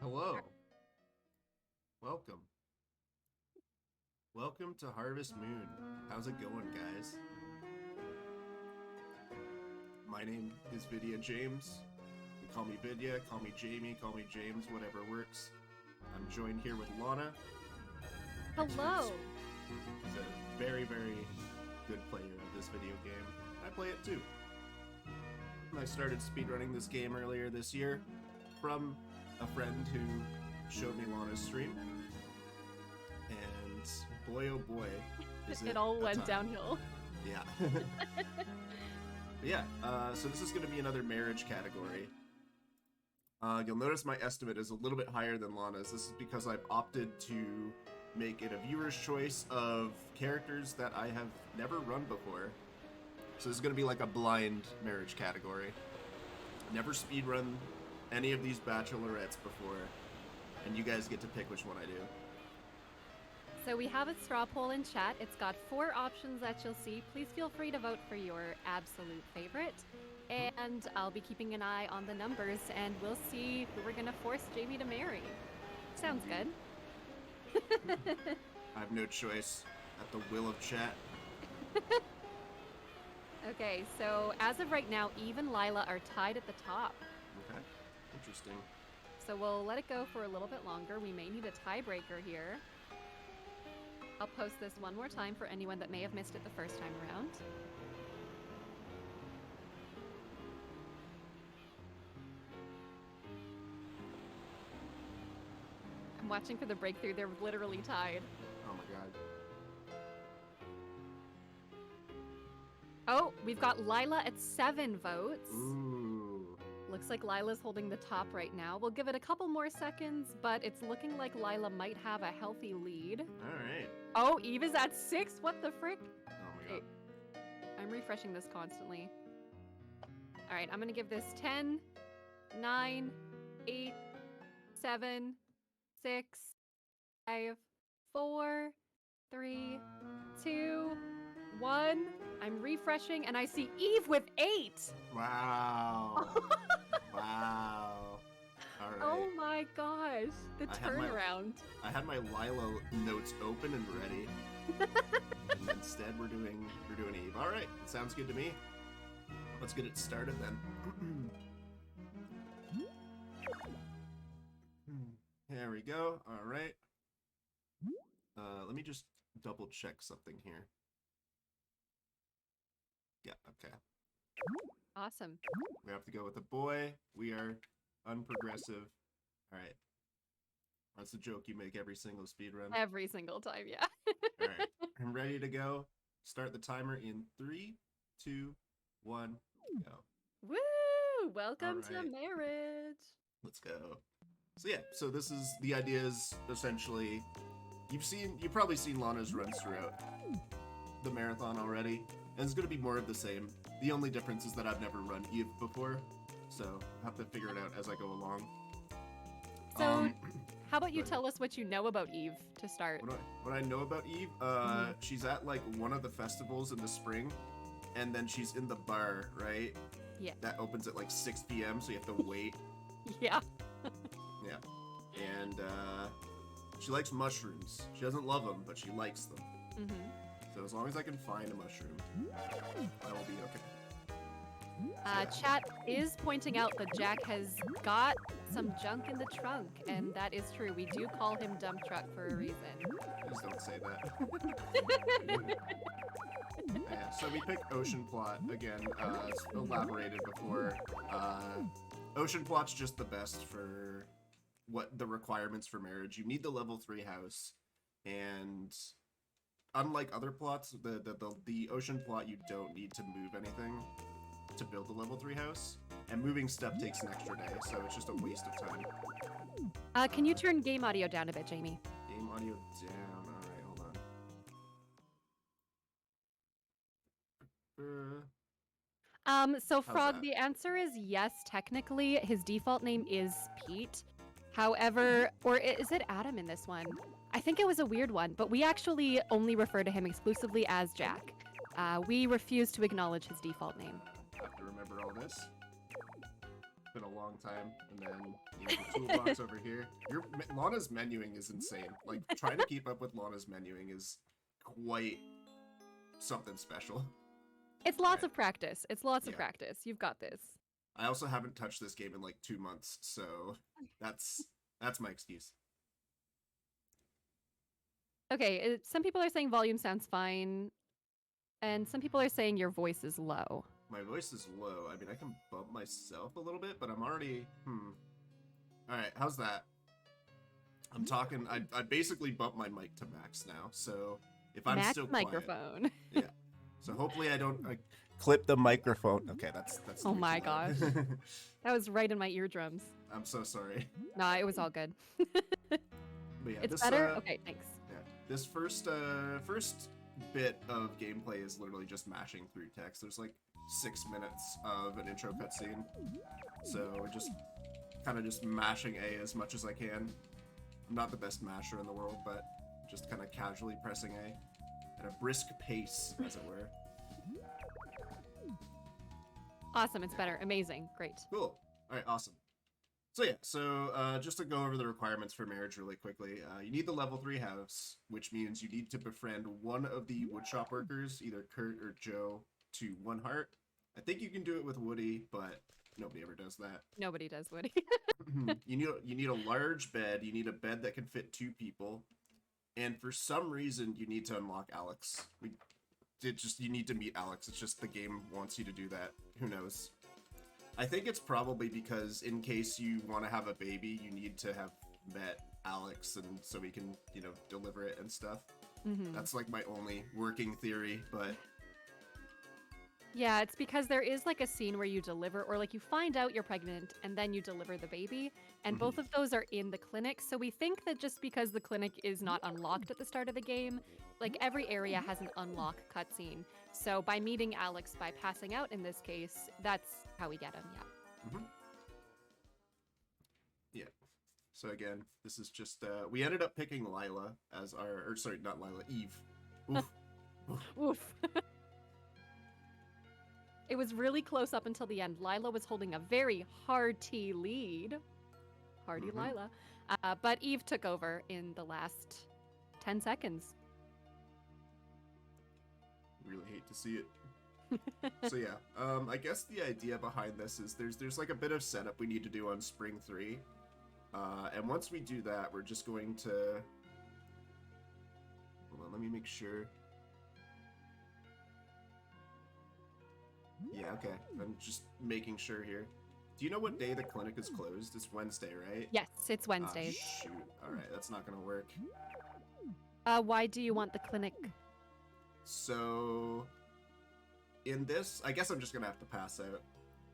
Hello. Welcome. Welcome to Harvest Moon. How's it going, guys? My name is Vidya James. You call me Vidya, call me Jamie, call me James, whatever works. I'm joined here with Lana. Hello. She's a very, very good player of this video game. I play it too. I started speedrunning this game earlier this year from a friend who showed me Lana's stream. And boy oh boy, is it all went downhill. Yeah. But yeah, so this is going to be another marriage category. You'll notice my estimate is a little bit higher than Lana's. This is because I've opted to make it a viewer's choice of characters that I have never run before. So this is going to be like a blind marriage category. Never speedrun any of these bachelorettes before, and you guys get to pick which one I do. So we have a straw poll in chat. It's got 4 options that you'll see. Please feel free to vote for your absolute favorite. And I'll be keeping an eye on the numbers, and we'll see who we're going to force Jamie to marry. Sounds good. I have no choice at the will of chat. Okay, so as of right now, Eve and Lila are tied at the top. Okay, interesting. So we'll let it go for a little bit longer. We may need a tiebreaker here. I'll post this one more time for anyone that may have missed it the first time around. I'm watching for the breakthrough. They're literally tied. Oh my god. Oh, we've got Lila at 7 votes. Ooh. Looks like Lila's holding the top right now. We'll give it a couple more seconds, but it's looking like Lila might have a healthy lead. Alright. Oh, Eve is at 6? What the frick? Oh my god. I'm refreshing this constantly. Alright, I'm gonna give this 10, 9, 8, 7, 6, 5, 4, 3, 2, 1. I'm refreshing and I see Eve with 8. Wow. Wow. Alright. Oh my gosh. The turnaround. I had my Lila notes open and ready. And instead we're doing Eve. Alright, that sounds good to me. Let's get it started then. There we go. Alright. Let me just double check something here. Yeah, okay. Awesome. We have to go with a boy. We are unprogressive. Alright. That's a joke you make every single speedrun. Every single time, yeah. Alright. I'm ready to go. Start the timer in 3, 2, 1, go. Woo! Welcome to Alright. marriage. Let's go. So yeah, so this is, the idea is essentially, you've probably seen Lana's runs throughout the marathon already, and it's going to be more of the same. The only difference is that I've never run Eve before, so I'll have to figure it out as I go along. So, how about you tell us what you know about Eve to start? What I know about Eve, she's at like one of the festivals in the spring, and then she's in the bar, right? Yeah. That opens at like 6 p.m., so you have to wait. Yeah. Yeah. And she likes mushrooms. She doesn't love them, but she likes them. Mm-hmm. So as long as I can find a mushroom, I will be okay. Chat is pointing out that Jack has got some junk in the trunk, and that is true. We do call him Dump Truck for a reason. Please don't say that. Yeah, so we picked Ocean Plot again, as elaborated before. Ocean Plot's just the best for what the requirements for marriage. You need the level 3 house, and unlike other plots, the Ocean Plot, you don't need to move anything to build the level 3 house, and moving stuff takes an extra day, so it's just a waste of time. Can you turn game audio down a bit, Jamie? Game audio down. Alright, hold on. So Frog, the answer is yes, technically. His default name is Pete. However, or is it Adam in this one? I think it was a weird one, but we actually only refer to him exclusively as Jack. We refuse to acknowledge his default name. Have to remember all this. been a long time. And then you know, the toolbox over here. Lana's menuing is insane. Like, trying to keep up with Lana's menuing is quite something special. It's lots of practice. It's lots of practice. You've got this. I also haven't touched this game in like 2 months, so that's my excuse. Okay, some people are saying volume sounds fine, and some people are saying your voice is low. My voice is low. I mean, I can bump myself a little bit, but I'm already... Alright, how's that? I'm talking... I basically bumped my mic to max now, so if I'm still quiet... microphone. Yeah. So hopefully I don't clip the microphone. Okay, that's oh my gosh. That was right in my eardrums. I'm so sorry. Nah, it was all good. But yeah, it's better? Okay, thanks. Yeah. This first bit of gameplay is literally just mashing through text. There's like 6 minutes of an intro cutscene. So we're just kind of just mashing A as much as I can. I'm not the best masher in the world, but just kind of casually pressing A at a brisk pace, as it were. Awesome, it's better. Amazing. Great. Cool. Alright, awesome. So yeah, just to go over the requirements for marriage really quickly, you need the level 3 house, which means you need to befriend one of the woodshop workers, either Kurt or Joe, to 1 heart. I think you can do it with Woody, but nobody ever does that. Nobody does Woody. You need a large bed, you need a bed that can fit 2 people, and for some reason you need to unlock Alex. You need to meet Alex, it's just the game wants you to do that. Who knows? I think it's probably because in case you want to have a baby, you need to have met Alex, and so we can, you know, deliver it and stuff. That's like my only working theory, but... Yeah, it's because there is like a scene where you deliver, or like you find out you're pregnant and then you deliver the baby, and both of those are in the clinic. So we think that just because the clinic is not unlocked at the start of the game, like every area has an unlock cutscene. So by meeting Alex, by passing out in this case, that's how we get him, yeah. Yeah. So again, this is just, we ended up picking Lila as our, or sorry, not Lila, Eve. Oof. Oof. It was really close up until the end. Lila was holding a very hearty lead. Hardy Lila. But Eve took over in the last 10 seconds. Really hate to see it. So yeah, I guess the idea behind this is there's like a bit of setup we need to do on Spring 3. And once we do that, we're just going to... Hold on, let me make sure. Yeah, okay. I'm just making sure here. Do you know what day the clinic is closed? It's Wednesday, right? Yes, it's Wednesdays. Shoot. Alright, that's not gonna work. Why do you want the clinic? So... in this, I guess I'm just gonna have to pass out.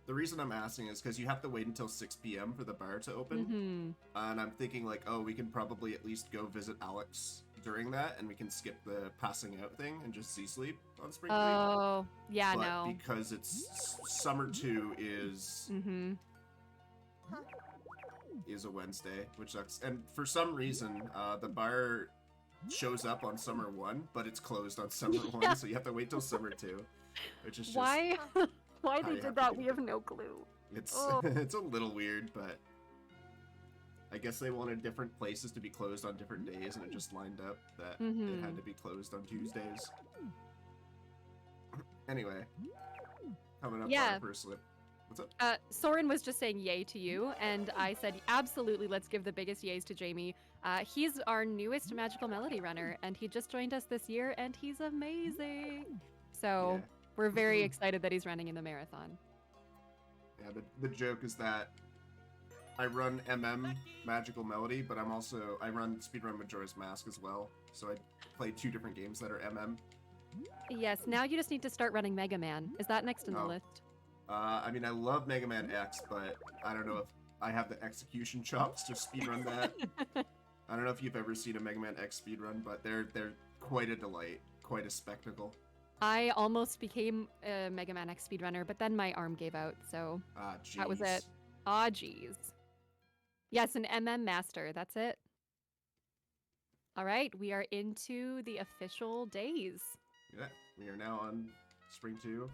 The reason I'm asking is because you have to wait until 6 p.m. for the bar to open. And I'm thinking like, oh, we can probably at least go visit Alex during that, and we can skip the passing out thing and just sleep on Spring 3. Oh, yeah, but no. because it's Summer 2 is is a Wednesday, which sucks. And for some reason, the bar shows up on Summer 1, but it's closed on Summer 1, so you have to wait till Summer 2, which is just... Why? Why they did that, we have no clue. It's it's a little weird, but I guess they wanted different places to be closed on different days, and it just lined up that it had to be closed on Tuesdays. Anyway, coming up on our first slip. What's up? Soren was just saying yay to you, and I said absolutely, let's give the biggest yays to Jamie. He's our newest Magical Melody runner, and he just joined us this year, and he's amazing. So we're very excited that he's running in the marathon. Yeah, the joke is that I run Magical Melody, but I run Speedrun Majora's Mask as well. So I play 2 different games that are Yes, now you just need to start running Mega Man. Is that next in the list? I mean, I love Mega Man X, but I don't know if I have the execution chops to speedrun that. I don't know if you've ever seen a Mega Man X speedrun, but they're quite a delight, quite a spectacle. I almost became a Mega Man X speedrunner, but then my arm gave out, so that was it. Ah, jeez. Yes, an Master, that's it. All right, we are into the official days. Yeah, we are now on Spring 2.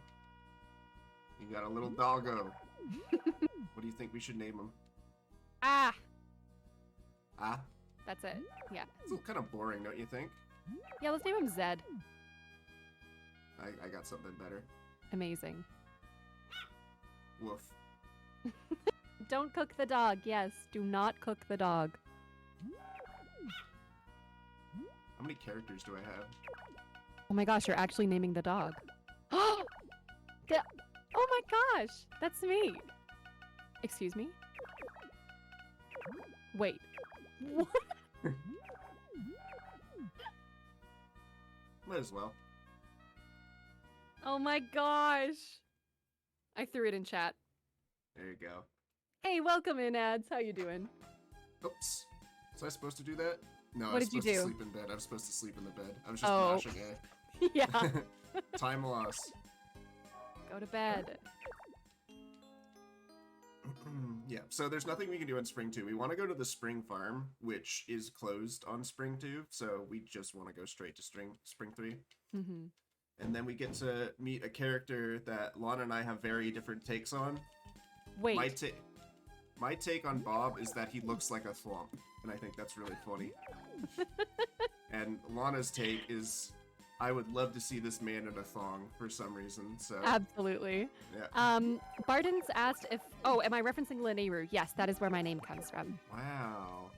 You got a little doggo. What do you think we should name him? Ah! Ah? That's it. Yeah. It's kind of boring, don't you think? Yeah, let's name him Zed. I got something better. Amazing. Woof. Don't cook the dog. Yes, do not cook the dog. How many characters do I have? Oh my gosh, you're actually naming the dog. Oh my gosh, that's me. Excuse me? Wait. What? Might as well. Oh my gosh. I threw it in chat. There you go. Hey, welcome in, ads. How you doing? Oops. Was I supposed to do that? No, What I was did you supposed to do? sleep in bed. I was supposed to sleep in the bed. I was just Oh. mashing A. Yeah. Time loss. Go to bed. Yeah, so there's nothing we can do on Spring 2. We want to go to the Spring Farm, which is closed on Spring 2, so we just want to go straight to Spring 3. Mm-hmm. And then we get to meet a character that Lana and I have very different takes on. Wait. My take on Bob is that he looks like a thwomp, and I think that's really funny. And Lana's take is, I would love to see this man in a thong for some reason, so... Absolutely. Yeah. Barden's asked if... Oh, am I referencing Lineru? Yes, that is where my name comes from. Wow.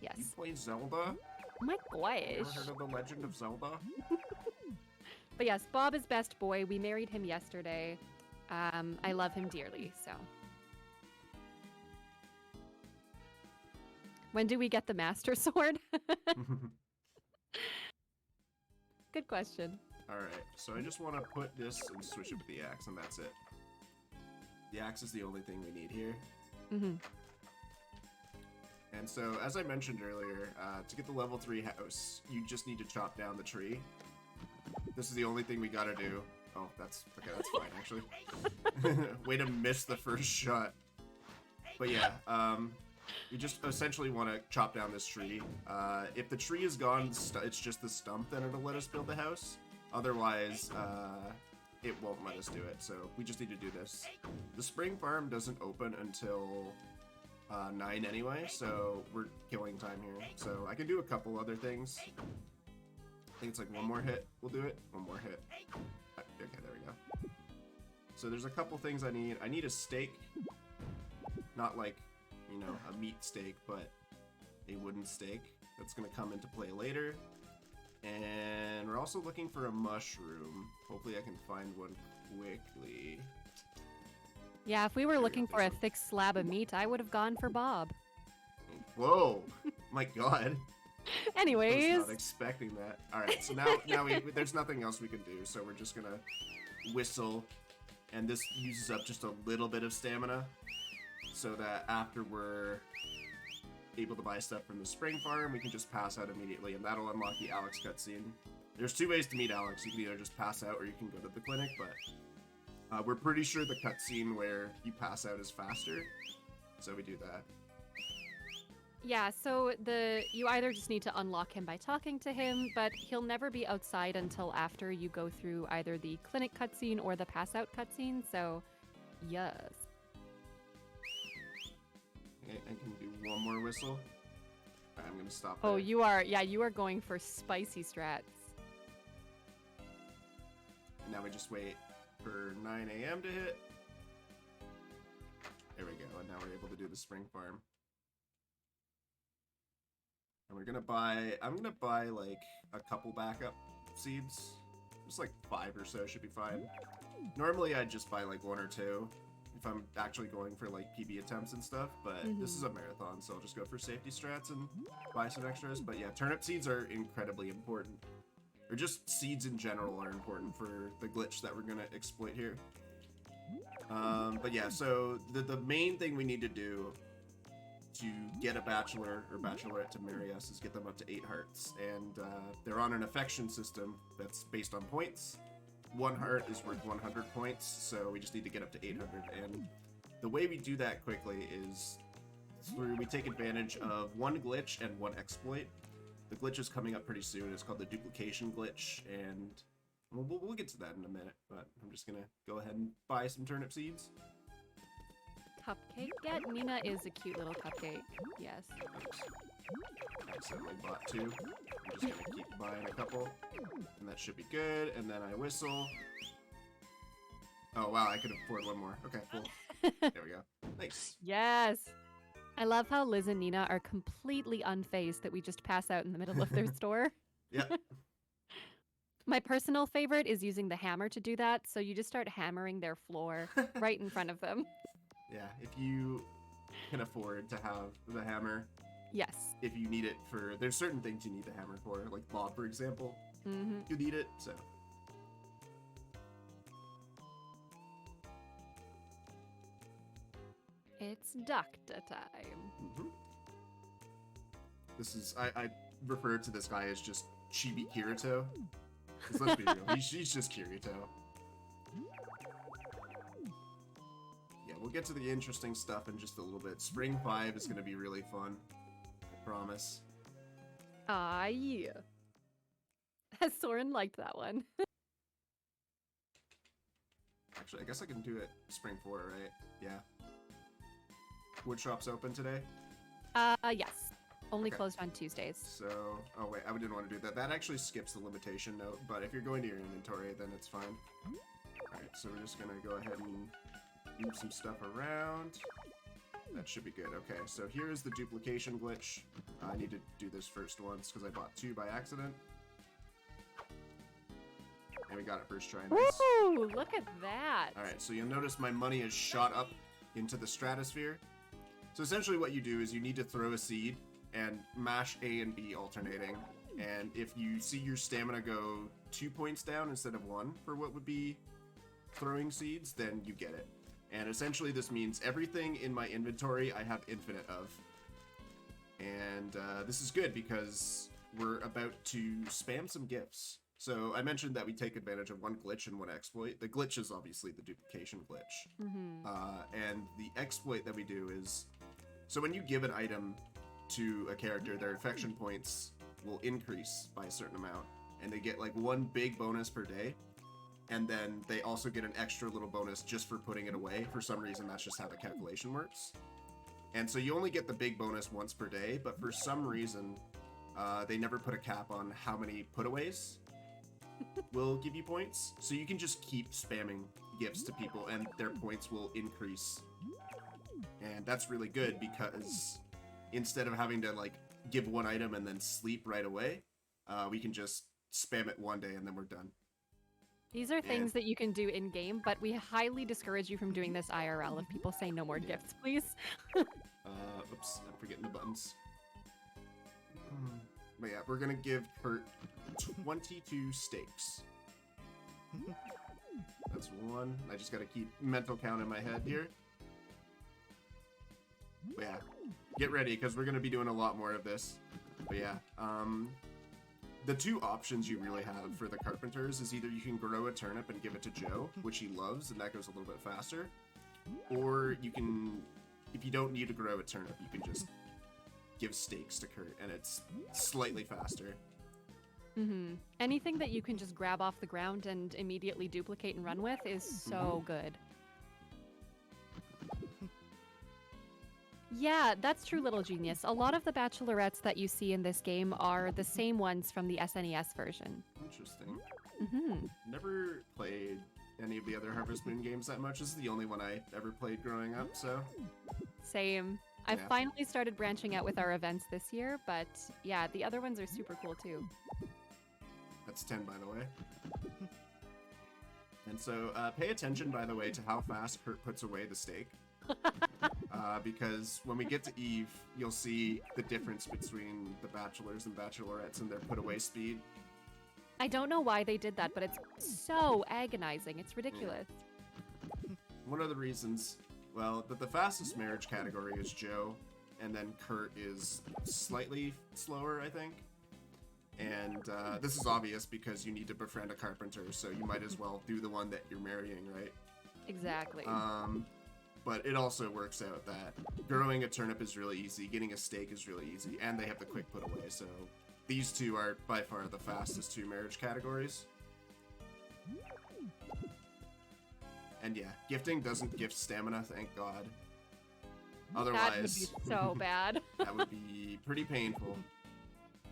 Yes. You play Zelda? Oh my Ever gosh. heard of the Legend of Zelda? But yes, Bob is best boy. We married him yesterday. I love him dearly, so... When do we get the Master Sword? Good question. Alright, so I just want to put this and switch it with the axe, and that's it. The axe is the only thing we need here. Mm-hmm. And so, as I mentioned earlier, to get the level 3 house, you just need to chop down the tree. This is the only thing we gotta do. Oh, that's fine, actually. Way to miss the first shot. But yeah, you just essentially want to chop down this tree. If the tree is gone, it's just the stump, then it'll let us build the house. Otherwise, it won't let us do it, so we just need to do this. The spring farm doesn't open until 9 anyway, so we're killing time here. So I can do a couple other things. I think it's like one more hit. We'll do it. One more hit. Okay, there we go. So there's a couple things I need. I need a steak. Not like, you know, a meat steak, but a wooden steak. That's going to come into play later. And we're also looking for a mushroom. Hopefully I can find one quickly. Yeah, if we were looking for a thick slab of meat, I would have gone for Bob. Whoa! My god. I Anyways. was not expecting that. Alright, so now there's nothing else we can do, so we're just gonna whistle. And this uses up just a little bit of stamina. So that after we're able to buy stuff from the spring farm, we can just pass out immediately, and that'll unlock the Alex cutscene. There's 2 ways to meet Alex. You can either just pass out or you can go to the clinic, but we're pretty sure the cutscene where you pass out is faster, so we do that. Yeah, so you either just need to unlock him by talking to him, but he'll never be outside until after you go through either the clinic cutscene or the pass out cutscene, so yes. Okay, I can do one more whistle. Alright, I'm gonna stop Oh, there. you are going for spicy strats. Now we just wait for 9 a.m. to hit. There we go, and now we're able to do the spring farm. And I'm gonna buy like a couple backup seeds. Just like 5 or so should be fine. Normally I'd just buy like 1 or 2 if I'm actually going for like PB attempts and stuff, but this is a marathon, so I'll just go for safety strats and buy some extras. But yeah, turnip seeds are incredibly important. Or just seeds in general are important for the glitch that we're gonna exploit here. But yeah, so the main thing we need to do to get a bachelor or bachelorette to marry us is get them up to 8 hearts. And they're on an affection system that's based on points. 1 heart is worth 100 points, so we just need to get up to 800. And the way we do that quickly is we take advantage of 1 glitch and 1 exploit. The glitch is coming up pretty soon. It's called the Duplication Glitch, and we'll get to that in a minute, but I'm just gonna go ahead and buy some turnip seeds. cupcake yet? Nina is a cute little cupcake. Yes. Oops. I accidentally bought 2. I'm just gonna keep buying a couple. And that should be good. And then I whistle. Oh, wow, I could afford one more. Okay, cool. There we go. Nice. Yes. I love how Liz and Nina are completely unfazed that we just pass out in the middle of their store. Yep. My personal favorite is using the hammer to do that, so you just start hammering their floor right in front of them. Yeah, if you can afford to have the hammer, Yes. if you need it for... There's certain things you need the hammer for, like Bob, for example. Mm-hmm. You need it, so... It's doctor time. Mm-hmm. This is... I refer to this guy as just Chibi Kirito. Because let's be real, he's just Kirito. Yeah, we'll get to the interesting stuff in just a little bit. Spring 5 is going to be really fun. I promise. Ah, yeah. Soren liked that one. Actually, I guess I can do it Spring 4, right? Yeah. Woodshop's open today? Yes. Only Okay. closed on Tuesdays. So, oh wait, I didn't want to do that. That actually skips the limitation note, but if you're going to your inventory, then it's fine. Alright, so we're just gonna go ahead and move some stuff around. That should be good. Okay, so here's the duplication glitch. I need to do this first once, because I bought 2 by accident. And we got it first try. Nice. Woo! Look at that! Alright, so you'll notice my money is shot up into the stratosphere. So essentially what you do is you need to throw a seed and mash A and B alternating. And if you see your stamina go 2 points down instead of 1 for what would be throwing seeds, then you get it. And essentially this means everything in my inventory I have infinite of. And this is good because we're about to spam some gifts. So I mentioned that we take advantage of one glitch and one exploit. The glitch is obviously the duplication glitch. Mm-hmm. And the exploit that we do is, so when you give an item to a character, their affection points will increase by a certain amount. And they get like 1 big bonus per day. And then they also get an extra little bonus just for putting it away. For some reason, that's just how the calculation works. And so you only get the big bonus once per day, but for some reason, they never put a cap on how many putaways will give you points. So you can just keep spamming gifts to people and their points will increase. And that's really good because instead of having to like give one item and then sleep right away, we can just spam it one day and then we're done. These are things that you can do in-game, but we highly discourage you from doing this IRL if people say no more gifts, please. Oops, I'm forgetting the buttons. But yeah, we're gonna give Kurt 22 steaks. That's 1. I just gotta keep mental count in my head here. But yeah, get ready, because we're gonna be doing a lot more of this. But yeah, the 2 options you really have for the carpenters is either you can grow a turnip and give it to Joe, which he loves, and that goes a little bit faster. Or you can, if you don't need to grow a turnip, you can just give steaks to Kurt, and it's slightly faster. Mm-hmm. Anything that you can just grab off the ground and immediately duplicate and run with is so good. Yeah, that's true, little genius. A lot of the bachelorettes that you see in this game are the same ones from the SNES version. Interesting. Mm-hmm. Never played any of the other Harvest Moon games that much. This is the only one I ever played growing up, so... Same. I've Yeah. finally started branching out with our events this year, but yeah, the other ones are super cool too. That's 10, by the way. And so, pay attention, by the way, to how fast Kurt puts away the steak. Because when we get to Eve, you'll see the difference between the bachelors and bachelorettes and their put-away speed. I don't know why they did that, but it's so agonizing. It's ridiculous. One of the reasons, well, that the fastest marriage category is Joe, and then Kurt is slightly slower, I think. And this is obvious because you need to befriend a carpenter, so you might as well do the one that you're marrying, right? Exactly. But it also works out that growing a turnip is really easy, getting a steak is really easy, and they have the quick put away, so these 2 are by far the fastest 2 marriage categories. And yeah, gifting doesn't gift stamina, thank God. That would be Otherwise, so bad. that would be pretty painful.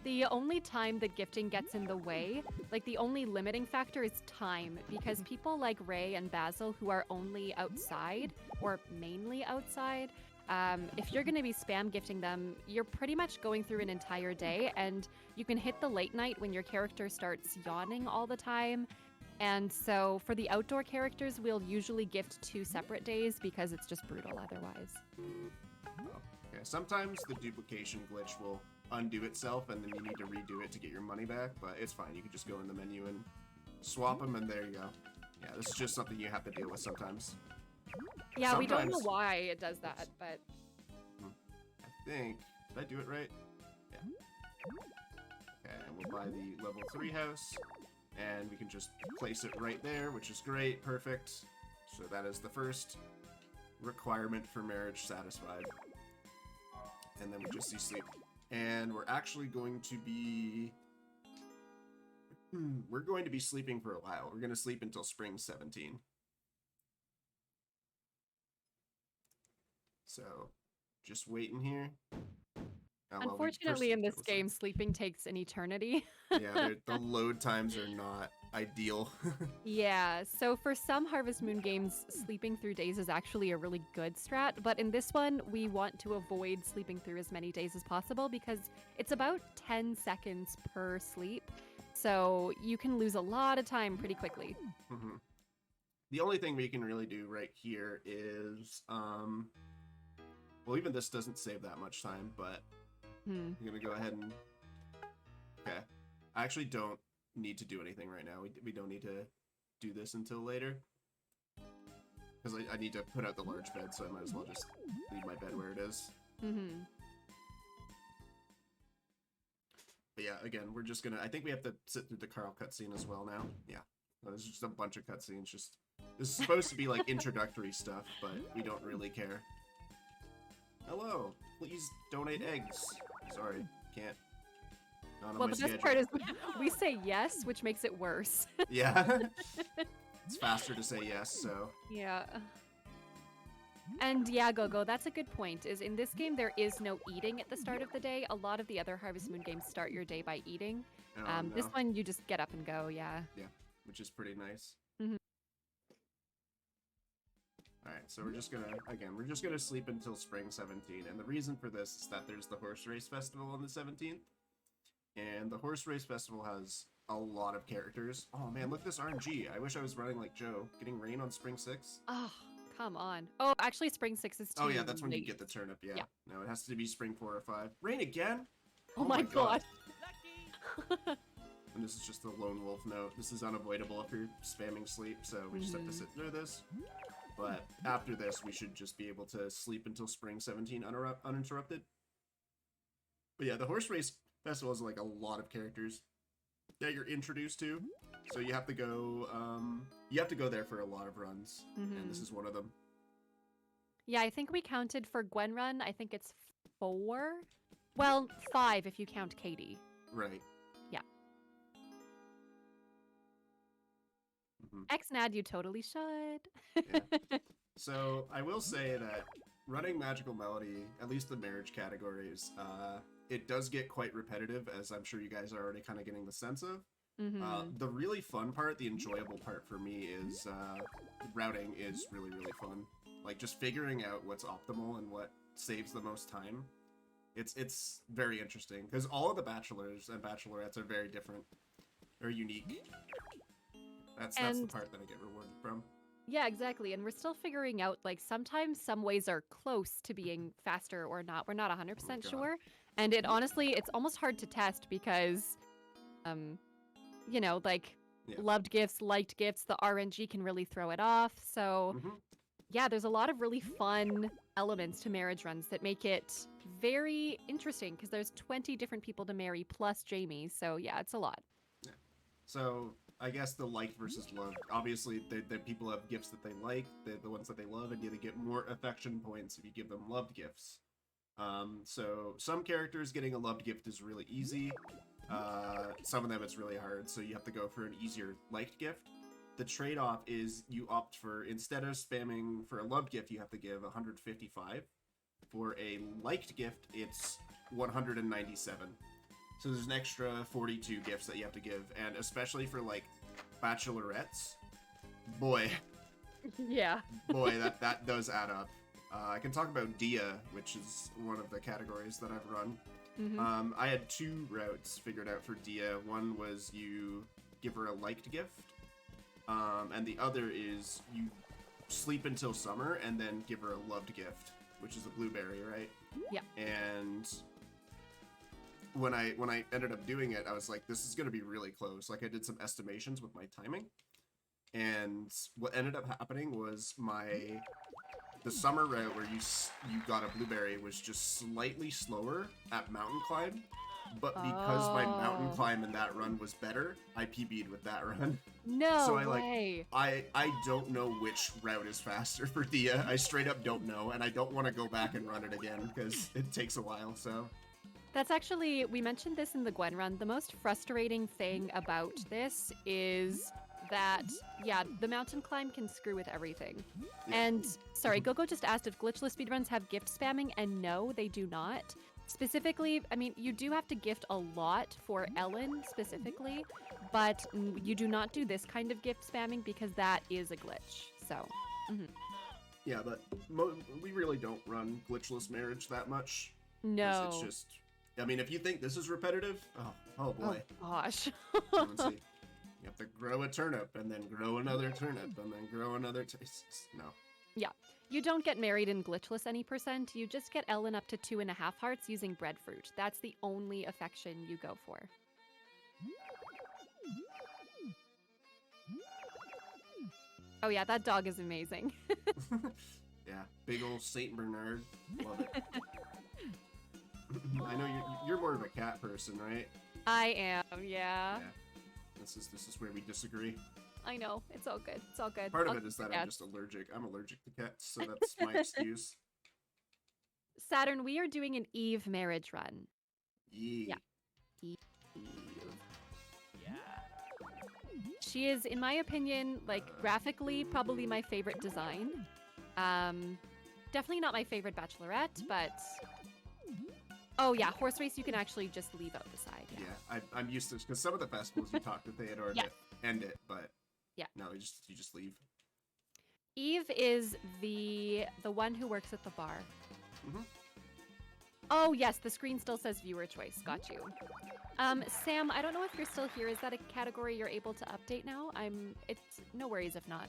The only time that gifting gets in the way, like the only limiting factor is time, because people like Ray and Basil who are only outside, or mainly outside, if you're going to be spam gifting them, you're pretty much going through an entire day, and you can hit the late night when your character starts yawning all the time. And so for the outdoor characters, we'll usually gift 2 separate days because it's just brutal otherwise. Okay, sometimes the duplication glitch will undo itself and then you need to redo it to get your money back, but it's fine. You can just go in the menu and swap them and there you go. Yeah, this is just something you have to deal with sometimes. Yeah, we don't know why it does that, but... I think... Did I do it right? Yeah. Okay, and we'll buy the level 3 house, and we can just place it right there, which is great, perfect. So that is the first requirement for marriage satisfied. And then we just see sleep. And we're actually going to be... We're going to be sleeping for a while. We're going to sleep until spring 17. So, just waiting here. Unfortunately, in this game, sleeping takes an eternity. Yeah, the load times are not ideal. Yeah, so for some Harvest Moon games, sleeping through days is actually a really good strat, but in this one, we want to avoid sleeping through as many days as possible because it's about 10 seconds per sleep, so you can lose a lot of time pretty quickly. Mm-hmm. The only thing we can really do right here is, well, even this doesn't save that much time, but I'm gonna go ahead and... Okay. I actually don't need to do anything right now. We don't need to do this until later. Because I need to put out the large bed, so I might as well just leave my bed where it is. Mm-hmm. But yeah, again, we're just gonna... I think we have to sit through the Carl cutscene as well now. Yeah. There's just a bunch of cutscenes. Just... This is supposed to be like introductory stuff, but we don't really care. Hello, please donate eggs. Sorry, can't. Not on Well, my the best schedule. part is we say yes, which makes it worse. Yeah. It's faster to say yes, so. Yeah. And yeah, Gogo, that's a good point, is in this game there is no eating at the start of the day. A lot of the other Harvest Moon games start your day by eating. No. This one, you just get up and go, yeah. Yeah, which is pretty nice. Mm-hmm. Alright, so we're just gonna sleep until spring 17, and the reason for this is that there's the horse race festival on the 17th, and the horse race festival has a lot of characters. Oh man, look at this RNG. I wish I was running like Joe. Getting rain on spring 6? Oh, come on. Oh, actually spring 6 is too Oh yeah, that's when you late. get the turnip, yeah. Yeah. No, it has to be spring 4 or 5. Rain again? Oh my god. And this is just a lone wolf note. This is unavoidable if you're spamming sleep, so we just have to sit through this. But after this, we should just be able to sleep until spring 17 uninterrupted. But yeah, the horse race festival has like a lot of characters that you're introduced to. So you have to go there for a lot of runs, and this is one of them. Yeah, I think we counted for Gwen Run, I think it's 4. Well, 5 if you count Katie. Right. Yeah. Ex-Nad, you totally should. Yeah. So I will say that running Magical Melody, at least the marriage categories, it does get quite repetitive, as I'm sure you guys are already kind of getting the sense of. The really fun part, the enjoyable part for me is routing is really, really fun. Like just figuring out what's optimal and what saves the most time. It's very interesting because all of the bachelors and bachelorettes are very different, very unique. That's the part that I get rewarded from. Yeah, exactly. And we're still figuring out, like, sometimes some ways are close to being faster or not. We're not 100% sure. And it honestly, it's almost hard to test because, you know, like, loved gifts, liked gifts, the RNG can really throw it off. So, yeah, there's a lot of really fun elements to marriage runs that make it very interesting because there's 20 different people to marry plus Jamie. So, yeah, it's a lot. Yeah. So... I guess the liked versus loved. Obviously, the people have gifts that they like, the ones that they love, and they get more affection points if you give them loved gifts. So some characters getting a loved gift is really easy. Some of them it's really hard, so you have to go for an easier liked gift. The trade-off is you opt for, instead of spamming for a loved gift, you have to give 155. for a liked gift, it's 197. So there's an extra 42 gifts that you have to give, and especially for like bachelorettes, boy, Yeah. boy, that does add up. I can talk about Dia, which is one of the categories that I've run. Mm-hmm. I had 2 routes figured out for Dia. One was you give her a liked gift, and the other is you sleep until summer and then give her a loved gift, which is a blueberry, right? Yeah. And when I ended up doing it, I was like, this is going to be really close. Like, I did some estimations with my timing, and what ended up happening was the summer route where you got a blueberry was just slightly slower at mountain climb, but because my mountain climb in that run was better, I PB'd with that run. No So way. I don't know which route is faster for Dia. I straight up don't know, and I don't want to go back and run it again because it takes a while. So That's actually, we mentioned this in the Gwen run. The most frustrating thing about this is that, yeah, the mountain climb can screw with everything. Yeah. And, sorry, Gogo just asked if glitchless speedruns have gift spamming, and no, they do not. Specifically, I mean, you do have to gift a lot for Ellen, specifically, but you do not do this kind of gift spamming because that is a glitch, so. yeah, but we really don't run glitchless marriage that much. No. It's just, I mean, if you think this is repetitive, oh boy. Oh, gosh. Let's see. You have to grow a turnip, and then grow another turnip, and then grow another. No. Yeah. You don't get married in glitchless any percent. You just get Ellen up to 2.5 hearts using breadfruit. That's the only affection you go for. Oh yeah, that dog is amazing. Yeah, big old Saint Bernard. Love it. I know you're more of a cat person, right? I am, yeah. This is where we disagree. I know. It's all good. It's all good. Part of I'll it is that yeah. I'm just allergic. I'm allergic to cats, so that's my excuse. Saturn, we are doing an Eve marriage run. Yee. Yeah. Eve. She is, in my opinion, like graphically, probably my favorite design. Definitely not my favorite bachelorette, but oh yeah, horse race you can actually just leave out the side. Yeah, I'm used to this because some of the festivals you talked that they had already end it, but yeah, no, you just leave. Eve is the one who works at the bar. Mm-hmm. Oh yes, the screen still says viewer choice. Got you. Sam, I don't know if you're still here. Is that a category you're able to update now? It's no worries if not.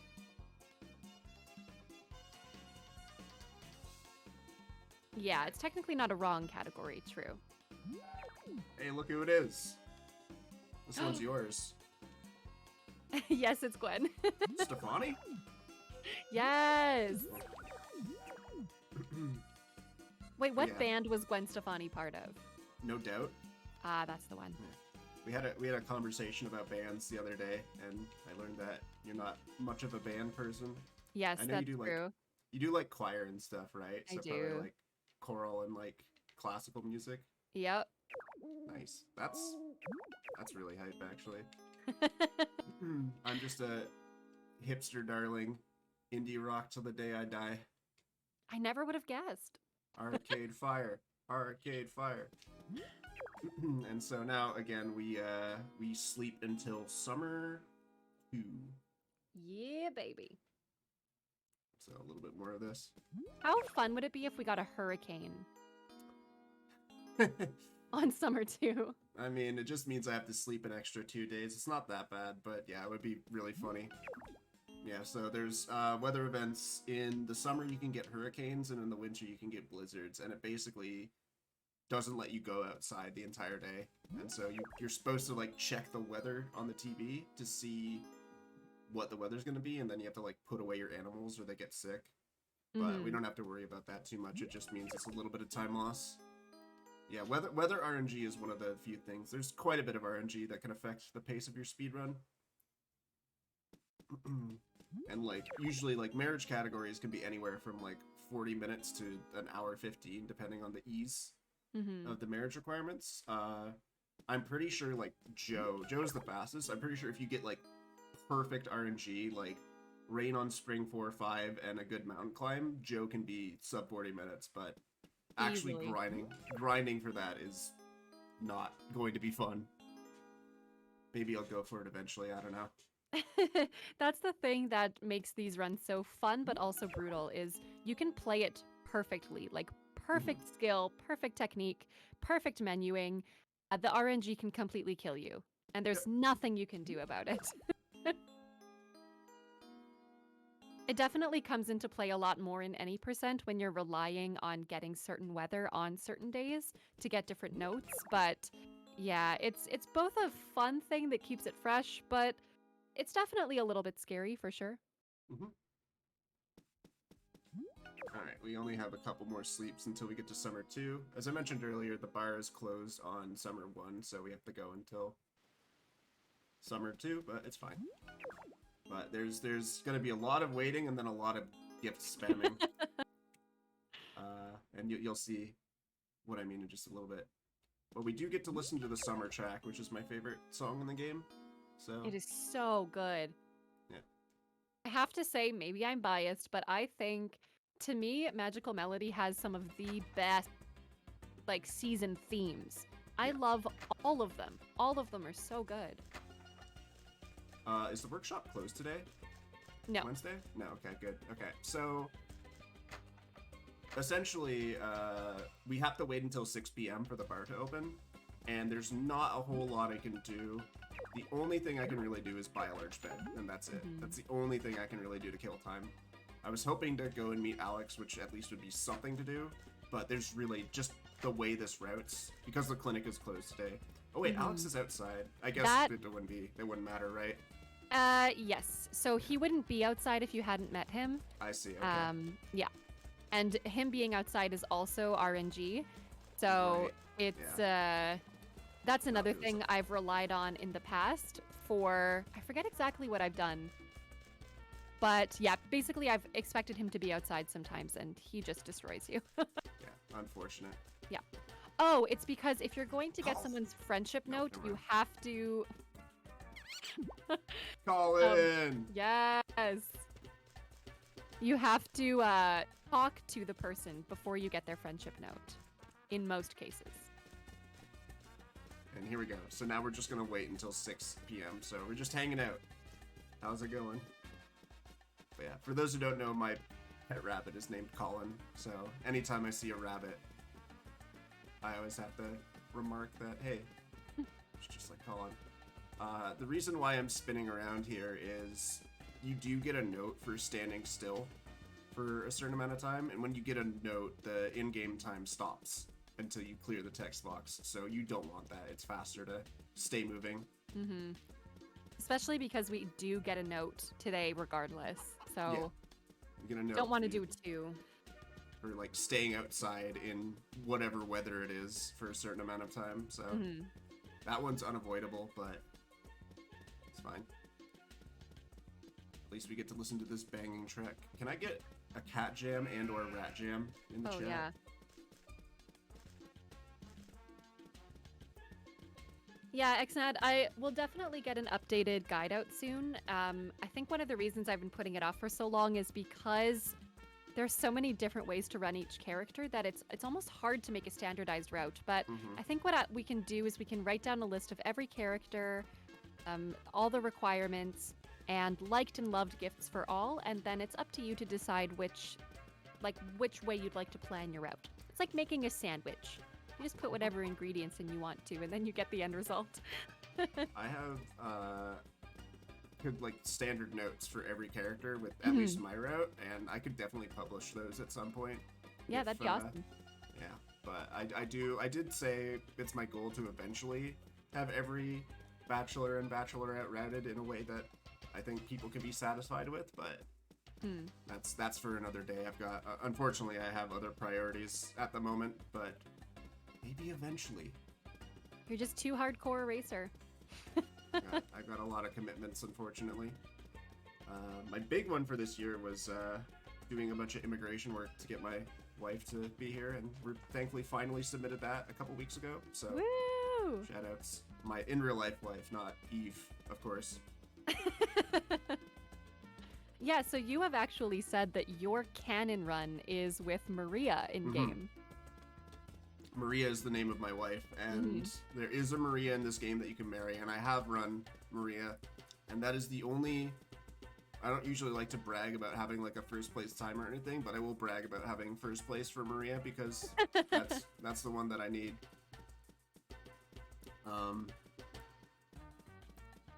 Yeah, it's technically not a wrong category, true. Hey, look who it is. This one's yours. Yes, it's Gwen. Stefani? Yes! Wait, what band was Gwen Stefani part of? No Doubt. Ah, that's the one. Yeah. We had a conversation about bands the other day, and I learned that you're not much of a band person. Yes, I know that's you do, true. You do like choir and stuff, right? I so do. Probably like choral and like classical music. Yep. Nice. That's really hype, actually. I'm just a hipster darling, indie rock till the day I die. I never would have guessed. Arcade fire, arcade fire. And so now again we sleep until summer 2. Yeah, baby. So a little bit more of this. How fun would it be if we got a hurricane on summer 2? I mean, it just means I have to sleep an extra 2 days. It's not that bad, but yeah, it would be really funny. Yeah, so there's weather events. In the summer you can get hurricanes, and in the winter you can get blizzards, and it basically doesn't let you go outside the entire day. And so you're supposed to like check the weather on the TV to see what the weather's going to be, and then you have to like put away your animals or they get sick. But we don't have to worry about that too much. It just means it's a little bit of time loss. Yeah, weather RNG is one of the few things. There's quite a bit of RNG that can affect the pace of your speedrun. And like usually like marriage categories can be anywhere from like 40 minutes to an hour 15 depending on the ease of the marriage requirements. I'm pretty sure like Joe's the fastest. I'm pretty sure if you get like perfect RNG, like rain on spring 4 or 5 and a good mountain climb, Joe can be sub 40 minutes, but actually Easily. grinding for that is not going to be fun. Maybe I'll go for it eventually. I don't know. That's the thing that makes these runs so fun but also brutal is you can play it perfectly, like perfect skill, perfect technique, perfect menuing. The RNG can completely kill you, and there's nothing you can do about it. It definitely comes into play a lot more in any percent when you're relying on getting certain weather on certain days to get different notes, but yeah, it's both a fun thing that keeps it fresh, but it's definitely a little bit scary for sure. Mm-hmm. Alright, we only have a couple more sleeps until we get to Summer 2. As I mentioned earlier, the bar is closed on Summer 1, so we have to go until Summer 2, but it's fine. But there's going to be a lot of waiting and then a lot of gift spamming. And you'll see what I mean in just a little bit. But we do get to listen to the Summer track, which is my favorite song in the game. So It is so good. Yeah. I have to say, maybe I'm biased, but I think to me, Magical Melody has some of the best like season themes. I love all of them. All of them are so good. Is the workshop closed today? No. Wednesday? No, okay, good. Okay, so essentially, we have to wait until 6 p.m. for the bar to open, and there's not a whole lot I can do. The only thing I can really do is buy a large bed, and that's it. That's the only thing I can really do to kill time. I was hoping to go and meet Alex, which at least would be something to do, but there's really just the way this routes, because the clinic is closed today. Oh wait, Alex is outside. I guess it wouldn't matter, right? Yes. So he wouldn't be outside if you hadn't met him. I see, okay. Yeah. And him being outside is also RNG. So Right. it's that's another thing I've relied on in the past for I forget exactly what I've done. But yeah, basically I've expected him to be outside sometimes and he just destroys you. Yeah, unfortunate. Yeah. Oh, it's because if you're going to get someone's friendship note, never you mind. have to Colin! yes. You have to talk to the person before you get their friendship note, in most cases. And here we go. So now we're just gonna wait until 6 p.m. So we're just hanging out. How's it going? But yeah, for those who don't know, my pet rabbit is named Colin. So anytime I see a rabbit, I always have to remark that, hey, it's just like Colin. The reason why I'm spinning around here is you do get a note for standing still for a certain amount of time, and when you get a note, the in-game time stops until you clear the text box, so you don't want that. It's faster to stay moving. Mm-hmm. Especially because we do get a note today regardless, so You get a note don't want to do it too. for like staying outside in whatever weather it is for a certain amount of time, so that one's unavoidable, but it's fine. At least we get to listen to this banging track. Can I get a cat jam and or a rat jam in the chat? Oh yeah. Yeah, Xnad, I will definitely get an updated guide out soon. I think one of the reasons I've been putting it off for so long is because there's so many different ways to run each character that it's almost hard to make a standardized route. But I think what we can do is we can write down a list of every character, all the requirements, and liked and loved gifts for all, and then it's up to you to decide which way you'd like to plan your route. It's like making a sandwich. You just put whatever ingredients in you want to, and then you get the end result. I have like standard notes for every character with at least my route, and I could definitely publish those at some point. Yeah, that'd be awesome. Yeah, but I did say it's my goal to eventually have every bachelor and bachelorette routed in a way that I think people can be satisfied with, but that's for another day. I've got unfortunately I have other priorities at the moment, but maybe eventually. You're just too hardcore a racer. I've got a lot of commitments, unfortunately. My big one for this year was doing a bunch of immigration work to get my wife to be here, and we're thankfully finally submitted that a couple weeks ago. So, woo! Shoutouts. My in real life wife, not Eve, of course. Yeah, so you have actually said that your canon run is with Maria in game. Maria is the name of my wife, and there is a Maria in this game that you can marry, and I have run Maria, and that is the only... I don't usually like to brag about having like a first place time or anything, but I will brag about having first place for Maria because that's the one that I need.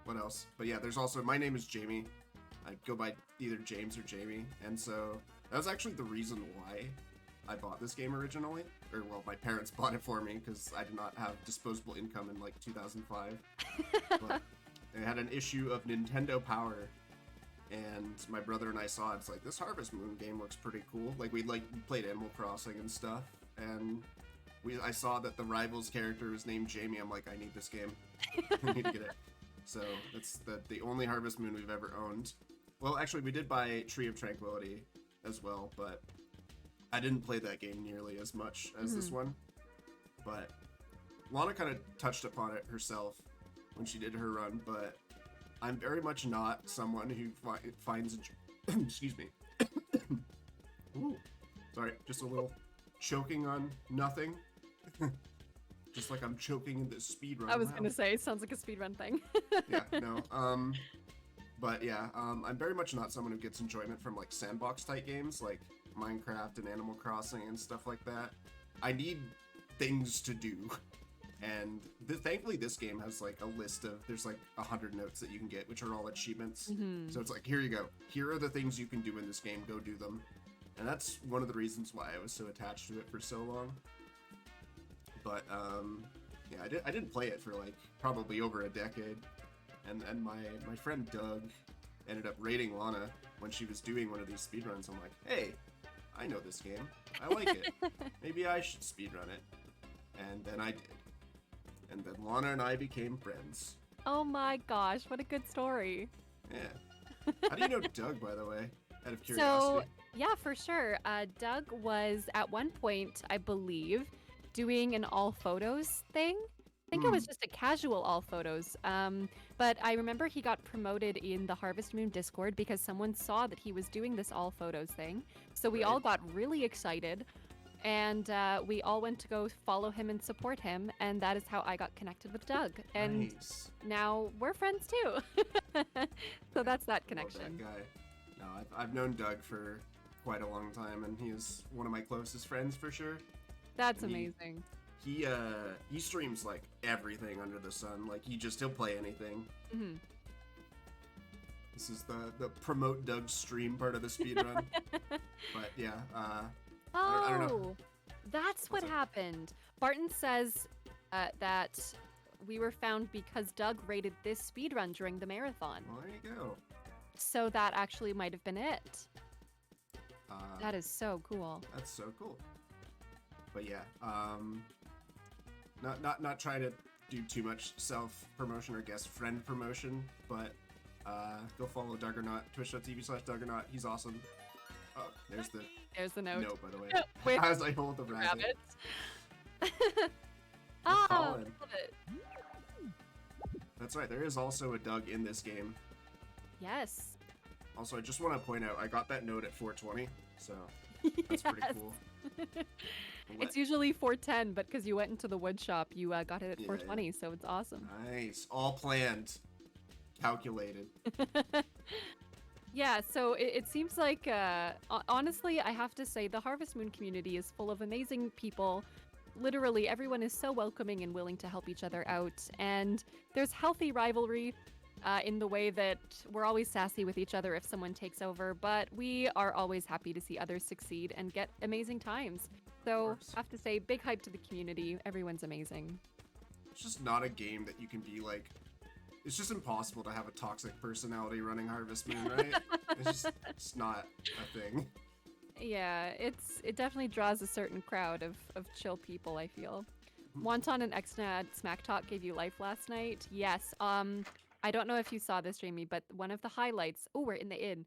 What else? But yeah, there's also, my name is Jamie. I go by either James or Jamie, and so that was actually the reason why I bought this game originally. Or, well, my parents bought it for me because I did not have disposable income in like 2005. But they had an issue of Nintendo Power, and my brother and I saw it. It's like, this Harvest Moon game looks pretty cool. Like, we played Animal Crossing and stuff, and I saw that the Rivals character was named Jamie. I'm like, I need this game. I need to get it. So that's the only Harvest Moon we've ever owned. Well, actually, we did buy Tree of Tranquility as well, but I didn't play that game nearly as much as this one. But Lana kind of touched upon it herself when she did her run, but I'm very much not someone who finds excuse me. Ooh, sorry, just a little choking on nothing. Just like I'm choking in this speedrun. I was gonna say, sounds like a speedrun thing. Yeah, no. But yeah, I'm very much not someone who gets enjoyment from like sandbox type games like Minecraft and Animal Crossing and stuff like that. I need things to do. And thankfully this game has like a list of, there's like 100 notes that you can get, which are all achievements. So it's like, here you go. Here are the things you can do in this game. Go do them. And that's one of the reasons why I was so attached to it for so long. But yeah, I didn't play it for like probably over a decade. And my friend Doug ended up raiding Lana when she was doing one of these speedruns. I'm like, hey, I know this game. I like it. Maybe I should speedrun it. And then I did. And then Lana and I became friends. Oh my gosh, what a good story. Yeah. How do you know Doug, by the way? Out of curiosity. So, yeah, for sure. Doug was at one point, I believe, doing an all photos thing. I think it was just a casual all photos. But I remember he got promoted in the Harvest Moon Discord because someone saw that he was doing this all photos thing. So we all got really excited. And we all went to go follow him and support him, and that is how I got connected with Doug. And now we're friends too. So that's that connection. Love that guy. No, I've known Doug for quite a long time, and he's one of my closest friends for sure. That's amazing. He streams like everything under the sun. Like he'll play anything. This is the promote Doug stream part of the speedrun. But yeah. I don't know. That's what happened. Barton says that we were found because Doug rated this speedrun during the marathon. Well, there you go. So that actually might have been it. That is so cool. That's so cool. But yeah, not trying to do too much self-promotion or guest friend promotion, but go follow Duggernaut, twitch.tv/Duggernaut. He's awesome. Oh, there's the note. Note, by the way. As I hold the rabbit. Oh, love it. That's right. There is also a Doug in this game. Yes. Also, I just want to point out, I got that note at 420, so that's pretty cool. It's usually 410, but because you went into the wood shop, you got it at 420, so it's awesome. Nice. All planned. Calculated. Yeah, so it seems like, honestly, I have to say the Harvest Moon community is full of amazing people. Literally, everyone is so welcoming and willing to help each other out. And there's healthy rivalry in the way that we're always sassy with each other if someone takes over, but we are always happy to see others succeed and get amazing times. So I have to say, big hype to the community. Everyone's amazing. It's just not a game that you can be like, it's just impossible to have a toxic personality running Harvest Moon, right? It's not a thing. Yeah, it definitely draws a certain crowd of chill people, I feel. Wonton and Xnad Smack Talk gave you life last night. Yes. I don't know if you saw this, Jamie, but one of the highlights, we're in the inn.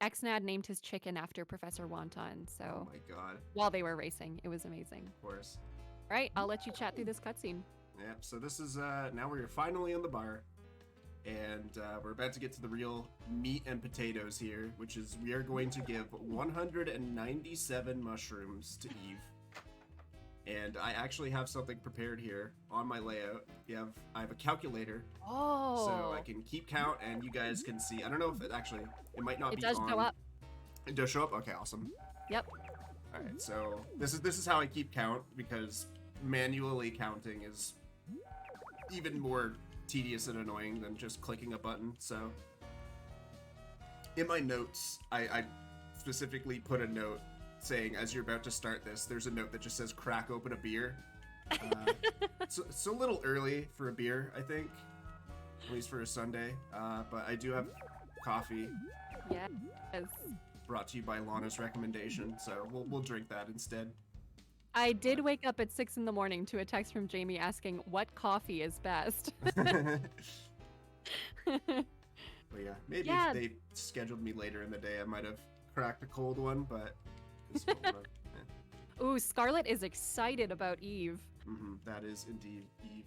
Xnad named his chicken after Professor Wonton, so oh my god. While they were racing, it was amazing. Of course. All right, I'll let you chat through this cutscene. Yep, so this is now we're finally in the bar. And we're about to get to the real meat and potatoes here, which is we are going to give 197 mushrooms to Eve. And I actually have something prepared here on my layout. I have a calculator, Oh. so I can keep count, and you guys can see. I don't know if it might not It be does on. show up. It does show up. Okay, awesome. Yep. All right, so this is how I keep count, because manually counting is even more tedious and annoying than just clicking a button. So in my notes, I specifically put a note saying, as you're about to start this, there's a note that just says crack open a beer. So it's a little early for a beer, I think, at least for a Sunday, but I do have coffee. Yes. Brought to you by Lana's recommendation, so we'll drink that instead. I did wake up at 6 in the morning to a text from Jamie asking what coffee is best. But yeah, maybe Yeah. if they scheduled me later in the day, I might have cracked a cold one, but Ooh, Scarlett is excited about Eve. that is indeed Eve.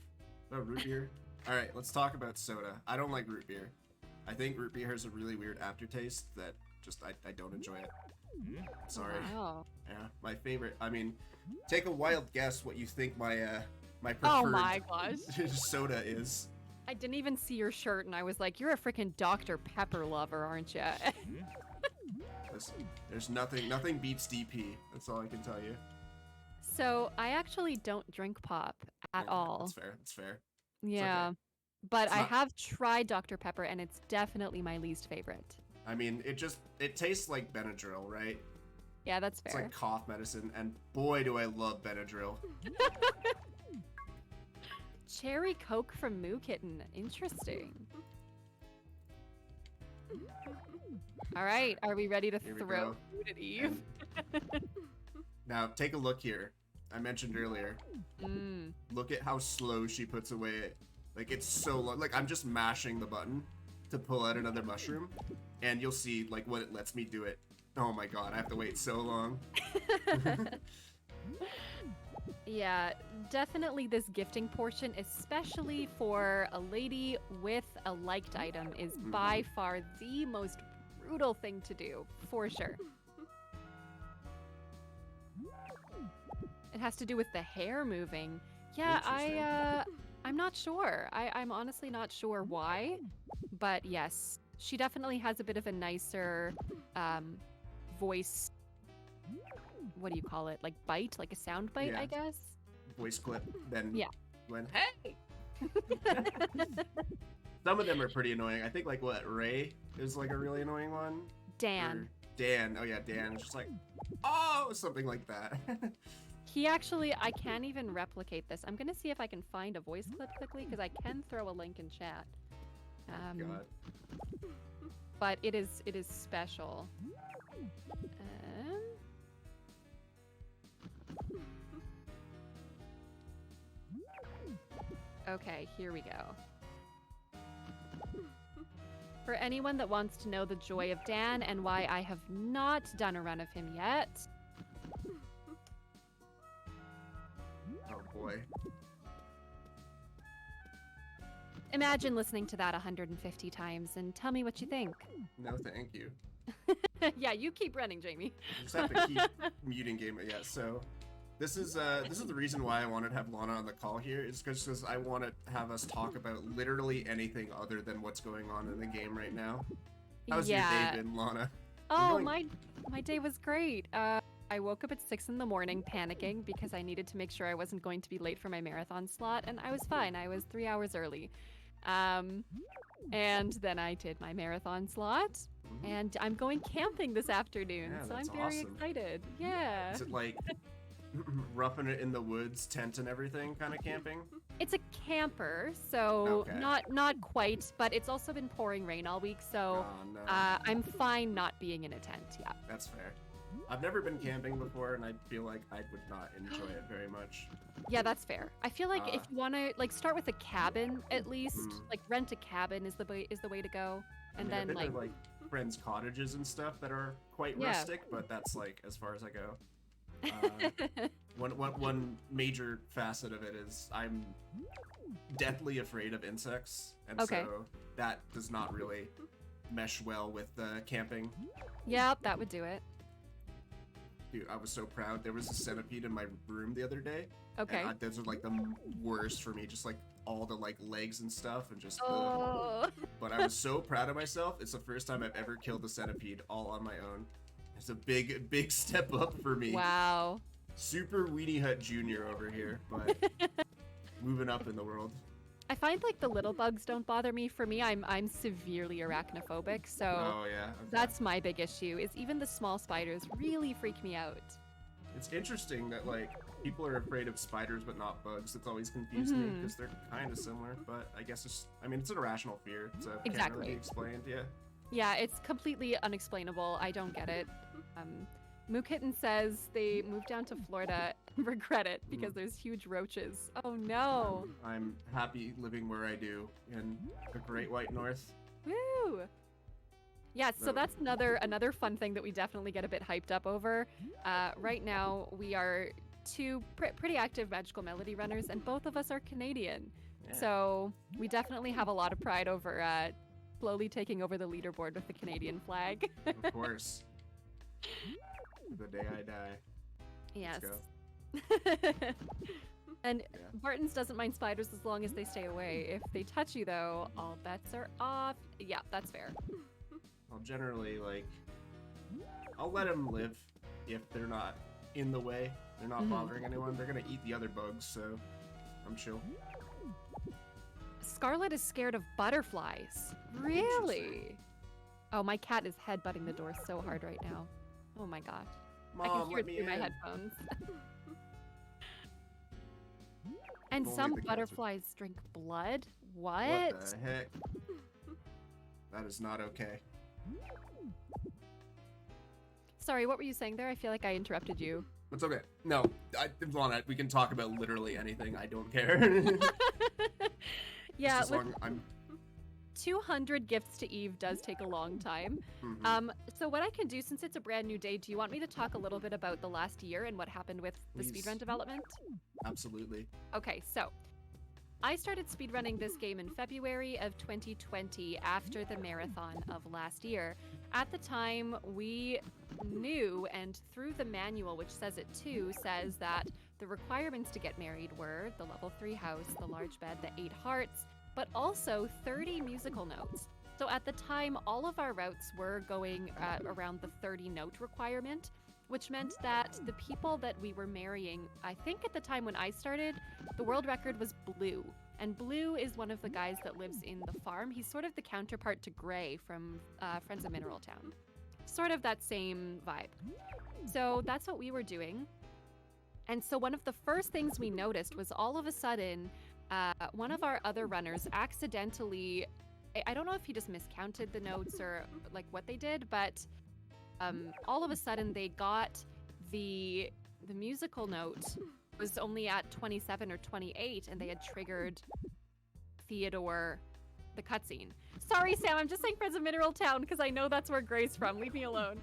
Oh, root beer. All right, let's talk about soda. I don't like root beer. I think root beer has a really weird aftertaste that just I don't enjoy it. Sorry. Wow. Yeah, my favorite. I mean, take a wild guess what you think my my Oh preferred my gosh. soda is. I didn't even see your shirt and I was like, you're a freaking Dr. Pepper lover, aren't you? Listen, there's nothing beats DP. That's all I can tell you. So I actually don't drink pop at all. That's fair. That's fair. Yeah. okay. But It's I not- have tried Dr. Pepper and it's definitely my least favorite. I mean, it tastes like Benadryl, right? Yeah, that's It's fair. like cough medicine, and boy, do I love Benadryl. Cherry Coke from Moo Kitten. Interesting. All right, are we ready to Here we throw go. food at Eve? Now, take a look here. I mentioned earlier. Mm. Look at how slow she puts away it. Like, it's so low. Like, I'm just mashing the button to pull out another mushroom, and you'll see, like, when it lets me do it. Oh my god, I have to wait so long. Yeah, definitely this gifting portion, especially for a lady with a liked item, is by far the most brutal thing to do, for sure. It has to do with the hair moving. Yeah, I'm not sure. I'm honestly not sure why, but yes, she definitely has a bit of a nicer voice. What do you call it? Like bite, like a sound bite, Yeah. I guess. Voice clip, then Yeah. when, hey! Some of them are pretty annoying. I think, like, what, Ray is, like, a really annoying one? Dan. Or Dan. Oh, yeah, Dan. It's just like, oh, something like that. He actually, I can't even replicate this. I'm gonna see if I can find a voice clip quickly because I can throw a link in chat. God. But it is special. Okay, here we go. For anyone that wants to know the joy of Dan and why I have not done a run of him yet. Oh, boy. Imagine listening to that 150 times and tell me what you think. No, thank you. Yeah, you keep running, Jamie. I just have to keep muting game. Yeah, so this is the reason why I wanted to have Lana on the call here, is because I want to have us talk about literally anything other than what's going on in the game right now. How's your day been, Lana? Oh, my day was great. I woke up at 6 in the morning panicking because I needed to make sure I wasn't going to be late for my marathon slot, and I was fine. I was 3 hours early. And then I did my marathon slot, and I'm going camping this afternoon, Yeah, so I'm that's very awesome. excited. Yeah. Is it like roughing it in the woods, tent and everything kind of camping? It's a camper, so Okay. not quite, but it's also been pouring rain all week, so Oh, no. I'm fine not being in a tent. Yeah. That's fair. I've never been camping before, and I feel like I would not enjoy it very much. Yeah, that's fair. I feel like if you want to like start with a cabin at least, like rent a cabin is the way to go, and I mean, then I've been to, friends' cottages and stuff that are quite Yeah. rustic, but that's like as far as I go. One major facet of it is I'm deathly afraid of insects, and Okay. so that does not really mesh well with camping. Yep, that would do it. Dude, I was so proud. There was a centipede in my room the other day. Okay. And those are like the worst for me, just like all the like legs and stuff and just Oh. But I was so proud of myself. It's the first time I've ever killed a centipede all on my own. It's a big step up for me. Wow. Super Weenie Hut Jr. over here, but moving up in the world. I find like the little bugs don't bother me. For me, I'm severely arachnophobic, so Oh yeah. Okay. that's my big issue. Is even the small spiders really freak me out. It's interesting that like people are afraid of spiders but not bugs. It's always confused me because they're kind of similar, but I guess it's an irrational fear, so it can't really be explained. Yeah. Yeah, it's completely unexplainable. I don't get it. Moo Kitten says they moved down to Florida and regret it because there's huge roaches. Oh no. I'm happy living where I do in the Great White North. Woo! Yeah, so that's another fun thing that we definitely get a bit hyped up over. Right now, we are two pretty active Magical Melody runners, and both of us are Canadian. Yeah. So we definitely have a lot of pride over slowly taking over the leaderboard with the Canadian flag. Of course. The day I die. Yes. Let's go. And Barton's doesn't mind spiders as long as they stay away. If they touch you, though, all bets are off. Yeah, that's fair. I'll generally, like, I'll let them live if they're not in the way. They're not bothering anyone. They're gonna eat the other bugs, so I'm chill. Scarlet is scared of butterflies. Really? Oh, my cat is headbutting the door so hard right now. Oh my gosh. Mom, I can hear let it me through my in. headphones. And Only some the cats are- butterflies drink blood? What? What the heck? That is not okay. Sorry, what were you saying there? I feel like I interrupted you. It's okay. No, Lana, we can talk about literally anything. I don't care. Yeah, Just as long I'm 200 gifts to Eve does take a long time. So what I can do, since it's a brand new day, do you want me to talk a little bit about the last year and what happened with the Please. speedrun development? Absolutely. Okay, so I started speedrunning this game in February of 2020 after the marathon of last year. At the time, we knew, and through the manual, which says it too, says that the requirements to get married were the level 3 house, the large bed, the 8 hearts, but also 30 musical notes. So at the time, all of our routes were going around the 30 note requirement, which meant that the people that we were marrying, I think at the time when I started, the world record was Blue. And Blue is one of the guys that lives in the farm. He's sort of the counterpart to Gray from Friends of Mineral Town. Sort of that same vibe. So that's what we were doing. And so one of the first things we noticed was all of a sudden, one of our other runners accidentally, I don't know if he just miscounted the notes or like what they did, but all of a sudden they got the musical note was only at 27 or 28 and they had triggered Theodore, the cutscene. Sorry, Sam, I'm just saying Friends of Mineral Town because I know that's where Gray's from. Leave me alone.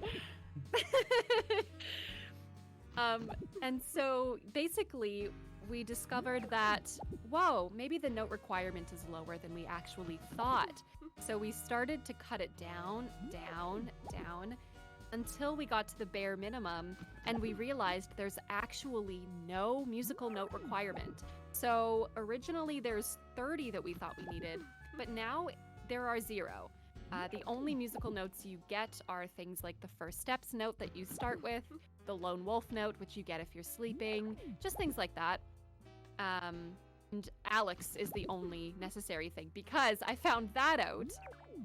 And so basically we discovered that, whoa, maybe the note requirement is lower than we actually thought. So we started to cut it down, until we got to the bare minimum and we realized there's actually no musical note requirement. So originally there's 30 that we thought we needed, but now there are 0. The only musical notes you get are things like the first steps note that you start with, the lone wolf note, which you get if you're sleeping, just things like that. And Alex is the only necessary thing because I found that out,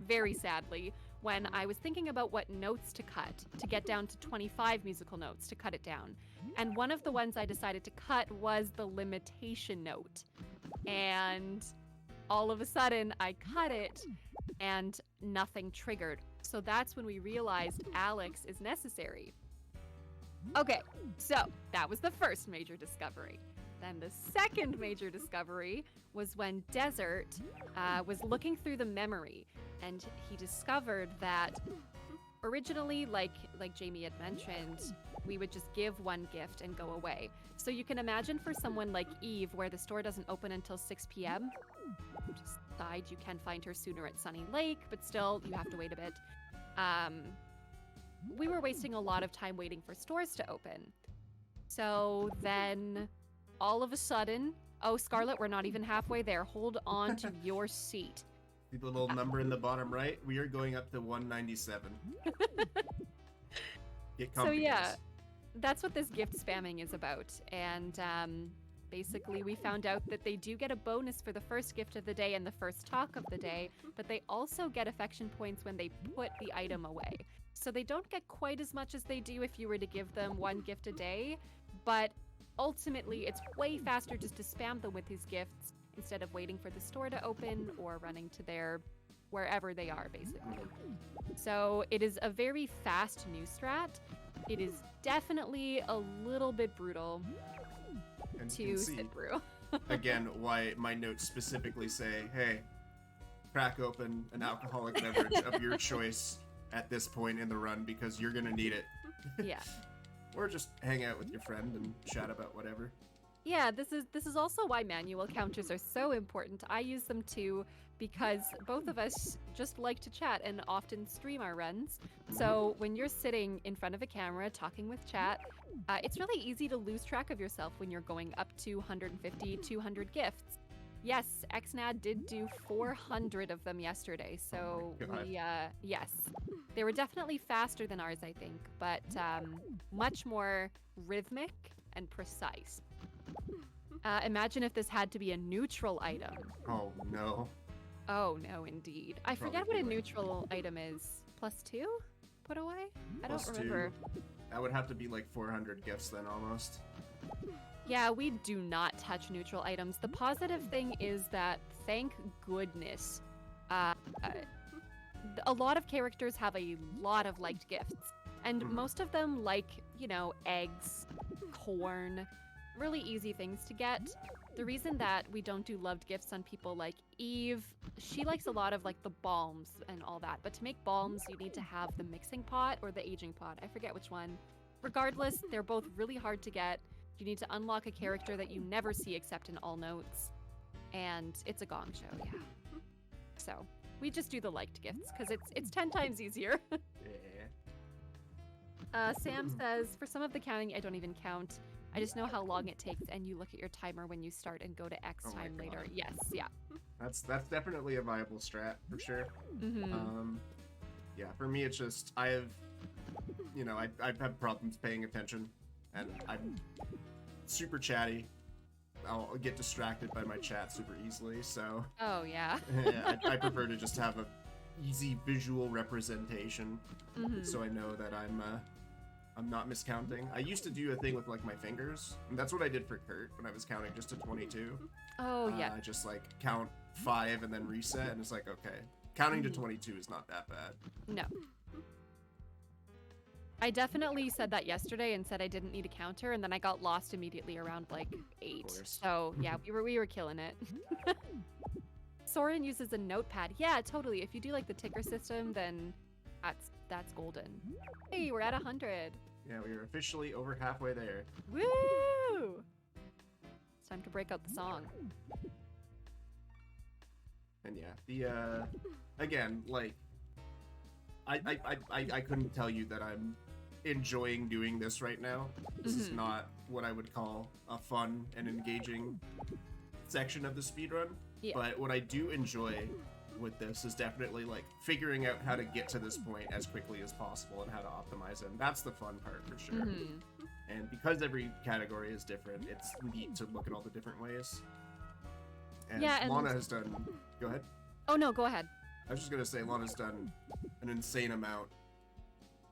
very sadly, when I was thinking about what notes to cut to get down to 25 musical notes to cut it down. And one of the ones I decided to cut was the limitation note. And all of a sudden I cut it and nothing triggered. So that's when we realized Alex is necessary. Okay, so that was the first major discovery. Then the second major discovery was when Desert was looking through the memory, and he discovered that originally, like Jamie had mentioned, we would just give one gift and go away. So you can imagine for someone like Eve, where the store doesn't open until 6 p.m., just side, you can find her sooner at Sunny Lake, but still, you have to wait a bit. we were wasting a lot of time waiting for stores to open. So then all of a sudden, oh, Scarlett, we're not even halfway there. Hold on to your seat. See the little number in the bottom right? We are going up to 197. Get comfy, So yeah, guys. that's what this gift spamming is about. And basically we found out that they do get a bonus for the first gift of the day and the first talk of the day, but they also get affection points when they put the item away. So they don't get quite as much as they do if you were to give them one gift a day, but ultimately it's way faster just to spam them with these gifts instead of waiting for the store to open or running to their wherever they are, basically. So it is a very fast new strat. It is definitely a little bit brutal And you to can see, sit through. again, why my notes specifically say, hey, crack open an alcoholic beverage of your choice at this point in the run because you're gonna need it. Yeah. Or just hang out with your friend and chat about whatever. Yeah, this is also why manual counters are so important. I use them too because both of us just like to chat and often stream our runs. So when you're sitting in front of a camera talking with chat, it's really easy to lose track of yourself when you're going up to 150, 200 gifts. Yes, XNAD did do 400 of them yesterday, so Oh my God. we, yes. They were definitely faster than ours, I think, but much more rhythmic and precise. Imagine if this had to be a neutral item. Oh no. Oh, no, indeed. I Probably forget what a do it. neutral item is. +2? Put away? I Plus don't two. remember. That would have to be like 400 gifts then almost. Yeah, we do not touch neutral items. The positive thing is that, thank goodness, a lot of characters have a lot of liked gifts. And most of them like, you know, eggs, corn, really easy things to get. The reason that we don't do loved gifts on people like Eve, she likes a lot of like the balms and all that. But to make balms, you need to have the mixing pot or the aging pot. I forget which one. Regardless, they're both really hard to get. You need to unlock a character that you never see except in all notes. And it's a gong show, yeah. So we just do the liked gifts because it's 10 times easier. Yeah. Sam says, for some of the counting, I don't even count. I just know how long it takes, and you look at your timer when you start and go to X Oh my time later. God. Yes, yeah. That's definitely a viable strat for sure. Mm-hmm. Yeah, for me it's just I've had problems paying attention, and I'm super chatty. I'll get distracted by my chat super easily, so Oh, yeah. yeah, I prefer to just have a easy visual representation, Mm-hmm. so I know that I'm not miscounting. I used to do a thing with like my fingers, and that's what I did for Kurt when I was counting just to 22. Oh, yeah. I just like count 5 and then reset, and it's like, okay, counting to 22 is not that bad. No. I definitely said that yesterday and said I didn't need a counter, and then I got lost immediately around like 8. course. So yeah, we were killing it. Soren uses a notepad. Yeah, totally. If you do like the ticker system, then that's golden. Hey, we're at 100. Yeah, we are officially over halfway there. Woo! It's time to break out the song. And yeah, the again, like I couldn't tell you that I'm enjoying doing this right now. This is not what I would call a fun and engaging section of the speedrun. Yeah. But what I do enjoy with this is definitely like figuring out how to get to this point as quickly as possible and how to optimize it. And that's the fun part for sure. Mhm. And because every category is different, it's neat to look at all the different ways. And Yeah, and- Lana has done. Go ahead. Oh no, go ahead. I was just gonna say Lana's done an insane amount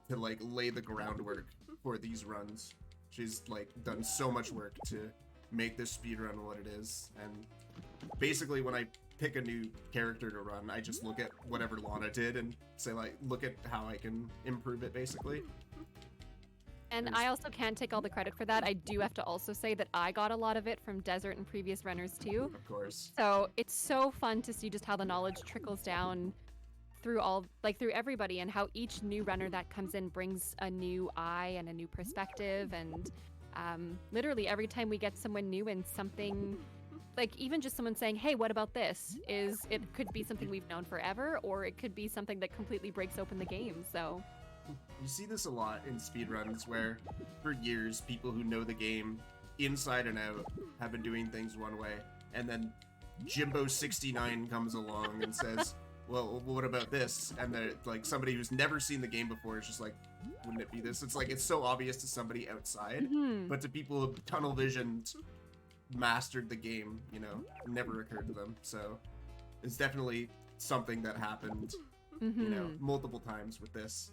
to like lay the groundwork for these runs. She's like done so much work to make this speedrun what it is. And basically when I pick a new character to run, I just look at whatever Lana did and say like, look at how I can improve it basically. And I also can't take all the credit for that. I do have to also say that I got a lot of it from Desert and previous runners too. Of course. So it's so fun to see just how the knowledge trickles down through through everybody, and how each new runner that comes in brings a new eye and a new perspective. And literally every time we get someone new and something, like even just someone saying, hey, what about this? It could be something we've known forever, or it could be something that completely breaks open the game. So You see this a lot in speedruns where, for years, people who know the game inside and out have been doing things one way, and then Jimbo69 comes along and says, well, what about this? And then, like, somebody who's never seen the game before is just like, wouldn't it be this? It's like, it's so obvious to somebody outside, but to people who have tunnel visioned, mastered the game, you know, never occurred to them. So it's definitely something that happened, you know, multiple times with this.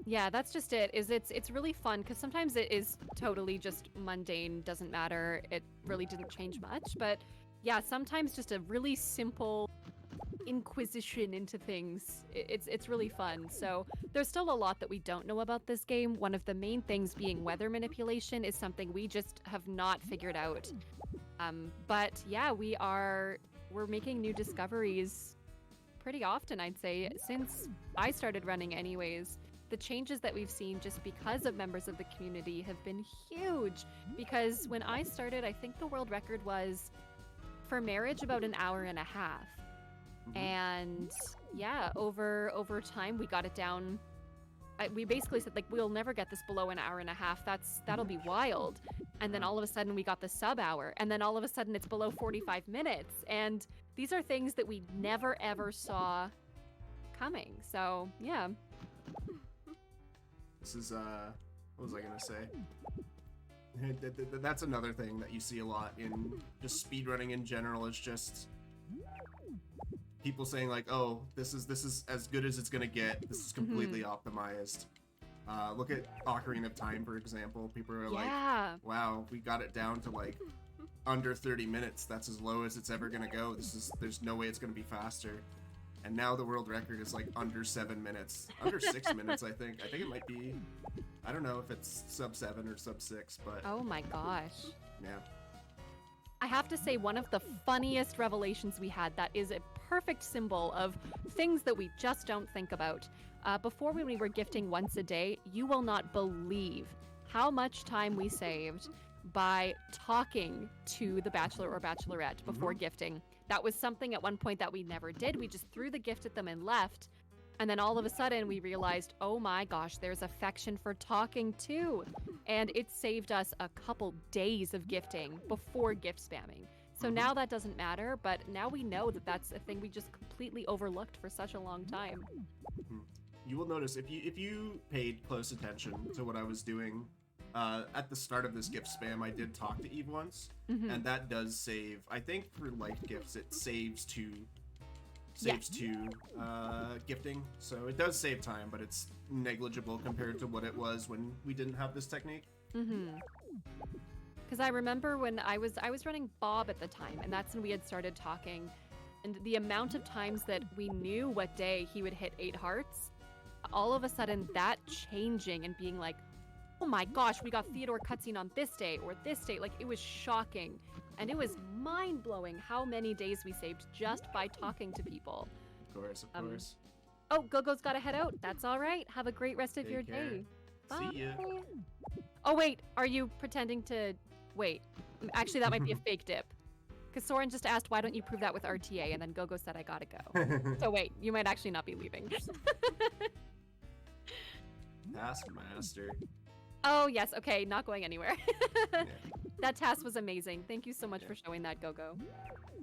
Yeah, that's just it. It's really fun because sometimes it is totally just mundane, doesn't matter. It really didn't change much, but yeah, sometimes just a really simple inquisition into things. It's really fun. So there's still a lot that we don't know about this game. One of the main things being weather manipulation is something we just have not figured out. But yeah, we're making new discoveries pretty often, I'd say, since I started running anyways. The changes that we've seen just because of members of the community have been huge. Because when I started, I think the world record was for marriage about an hour and a half. And yeah, over time we got it down. We basically said, like, we'll never get this below an hour and a half. That'll be wild. And then all of a sudden we got the sub hour, and then all of a sudden it's below 45 minutes. And these are things that we never ever saw coming. So yeah. This is, what was I gonna say? That's another thing that you see a lot in just speedrunning in general, is just people saying like, oh, this is as good as it's gonna get. This is completely optimized. Look at Ocarina of Time, for example. People are like, wow, we got it down to like under 30 minutes. That's as low as it's ever gonna go. There's no way it's gonna be faster. And now the world record is like under 7 minutes, under 6 minutes, I think. I think it might be, I don't know if it's sub 7 or sub 6, but. Oh my gosh. Yeah. I have to say, one of the funniest revelations we had that is a perfect symbol of things that we just don't think about. Before, when we were gifting once a day, you will not believe how much time we saved by talking to the bachelor or bachelorette before gifting. That was something at one point that we never did. We just threw the gift at them and left. And then all of a sudden we realized, oh my gosh, there's affection for talking too. And it saved us a couple days of gifting before gift spamming. So now that doesn't matter, but now we know that that's a thing we just completely overlooked for such a long time. You will notice if you paid close attention to what I was doing, at the start of this gift spam, I did talk to Eve once, and that does save. I think for liked gifts, it saves to gifting, so it does save time, but it's negligible compared to what it was when we didn't have this technique. Because I remember when I was running Bob at the time, and that's when we had started talking, and the amount of times that we knew what day he would hit 8 hearts, all of a sudden that changing and being like, oh my gosh, we got Theodore cutscene on this day or this day. Like, it was shocking. And it was mind-blowing how many days we saved just by talking to people. Of course. Oh, Gogo's gotta head out. That's all right. Have a great rest of your day. Bye. See ya. Oh, wait. Are you pretending to... Wait. Actually, that might be a fake dip. Because Soren just asked, why don't you prove that with RTA? And then Gogo said, I gotta go. So wait, you might actually not be leaving. Taskmaster. Oh, yes. Okay, not going anywhere. Yeah. That task was amazing. Thank you so much for showing that, Gogo.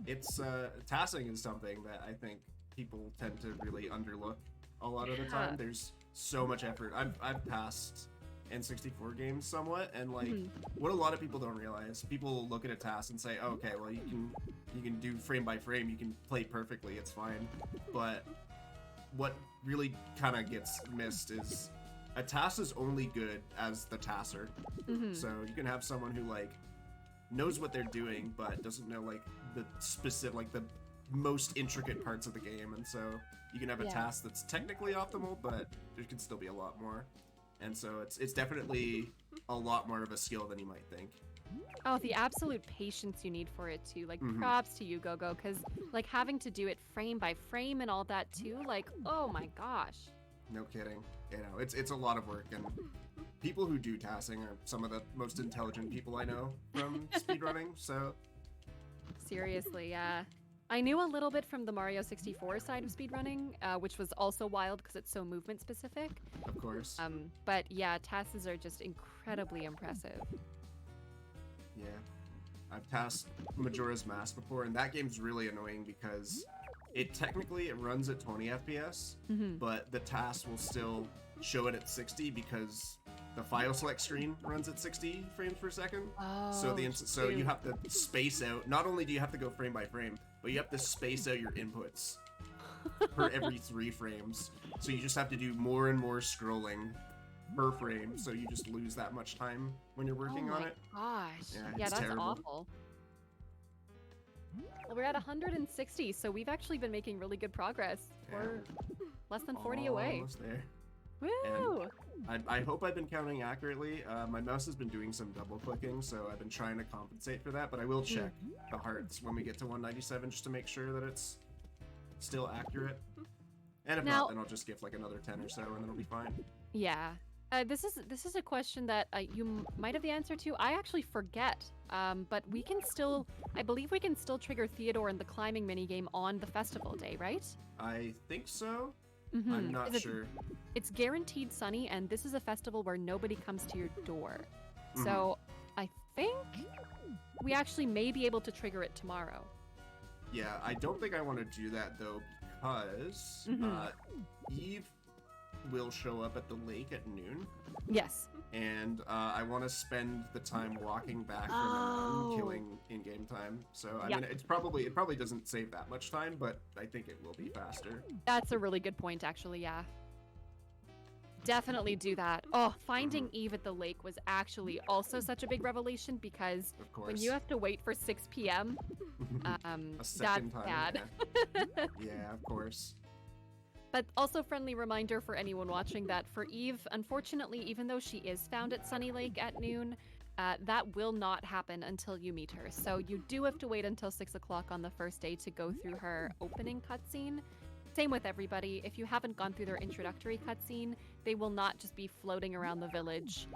It's, tasking is something that I think people tend to really underlook a lot of the time. There's so much effort. I've passed N64 games somewhat, and like, what a lot of people don't realize, people look at a task and say, oh, okay, well, you can do frame by frame, you can play perfectly, it's fine. But what really kind of gets missed is a task is only good as the tasser. So you can have someone who like knows what they're doing but doesn't know like the specific, like the most intricate parts of the game, and so you can have a task that's technically optimal, but there can still be a lot more. And so it's definitely a lot more of a skill than you might think. Oh, the absolute patience you need for it too. Like, props to you, Gogo, because like having to do it frame by frame and all that too, like, oh my gosh. No kidding. You know, it's a lot of work, and people who do tasking are some of the most intelligent people I know from speedrunning, so... Seriously, yeah. I knew a little bit from the Mario 64 side of speedrunning, which was also wild because it's so movement specific. Of course. But yeah, tasks are just incredibly impressive. Yeah. I've tasked Majora's Mask before, and that game's really annoying because it runs at 20 FPS, but the task will still show it at 60 because the file select screen runs at 60 frames per second. Oh, So you have to space out. Not only do you have to go frame by frame, but you have to space out your inputs per every 3 frames. So you just have to do more and more scrolling per frame, so you just lose that much time when you're working on it. Gosh. Yeah, it's that's terrible. awful. Well, we're at 160, so we've actually been making really good progress. Yeah. We're less than 40 away. Almost there. Woo! I hope I've been counting accurately. My mouse has been doing some double clicking, so I've been trying to compensate for that, but I will check the hearts when we get to 197 just to make sure that it's still accurate. And if not, then I'll just give like another 10 or so, and then it'll be fine. Yeah. This is a question that you might have the answer to. I actually forget, but we can still, I believe we can still trigger Theodore in the climbing minigame on the festival day, right? I think so. I'm not sure. It's guaranteed sunny, and this is a festival where nobody comes to your door. So I think we actually may be able to trigger it tomorrow. Yeah, I don't think I want to do that though, because Eve will show up at the lake at noon. Yes. And I want to spend the time walking back from the mountain, killing in-game time. So I mean, it probably doesn't save that much time, but I think it will be faster. That's a really good point, actually. Yeah. Definitely do that. Oh, finding Eve at the lake was actually also such a big revelation because when you have to wait for 6 p.m., that's bad. Yeah, of course. But also friendly reminder for anyone watching that for Eve, unfortunately, even though she is found at Sunny Lake at noon, that will not happen until you meet her. So you do have to wait until 6 o'clock on the first day to go through her opening cutscene. Same with everybody. If you haven't gone through their introductory cutscene, they will not just be floating around the village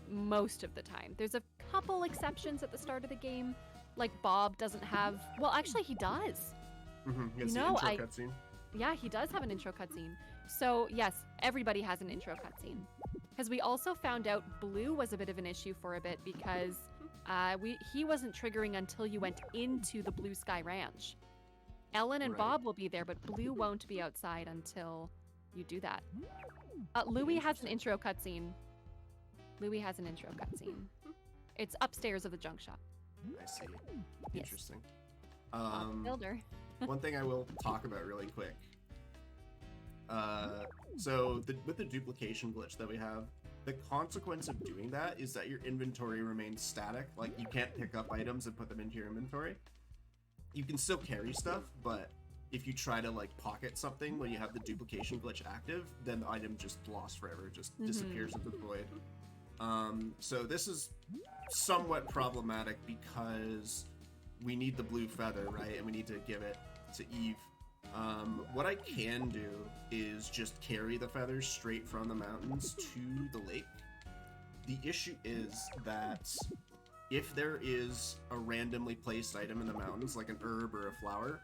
most of the time. There's a couple exceptions at the start of the game, like Bob doesn't have... Well, actually, he does. He has the intro cutscene. Yeah, he does have an intro cutscene. So yes, everybody has an intro cutscene. Because we also found out Blue was a bit of an issue for a bit because he wasn't triggering until you went into the Blue Sky Ranch. Ellen and Bob will be there, but Blue won't be outside until you do that. Louie has an intro cutscene. It's upstairs of the junk shop. I see. Yes. Interesting. Builder. One thing I will talk about really quick. So with the duplication glitch that we have, the consequence of doing that is that your inventory remains static. Like, you can't pick up items and put them into your inventory. You can still carry stuff, but if you try to like pocket something when you have the duplication glitch active, then the item just lost forever, just disappears into the void. So this is somewhat problematic because we need the blue feather, right? And we need to give it to Eve. What I can do is just carry the feathers straight from the mountains to the lake. The issue is that if there is a randomly placed item in the mountains, like an herb or a flower,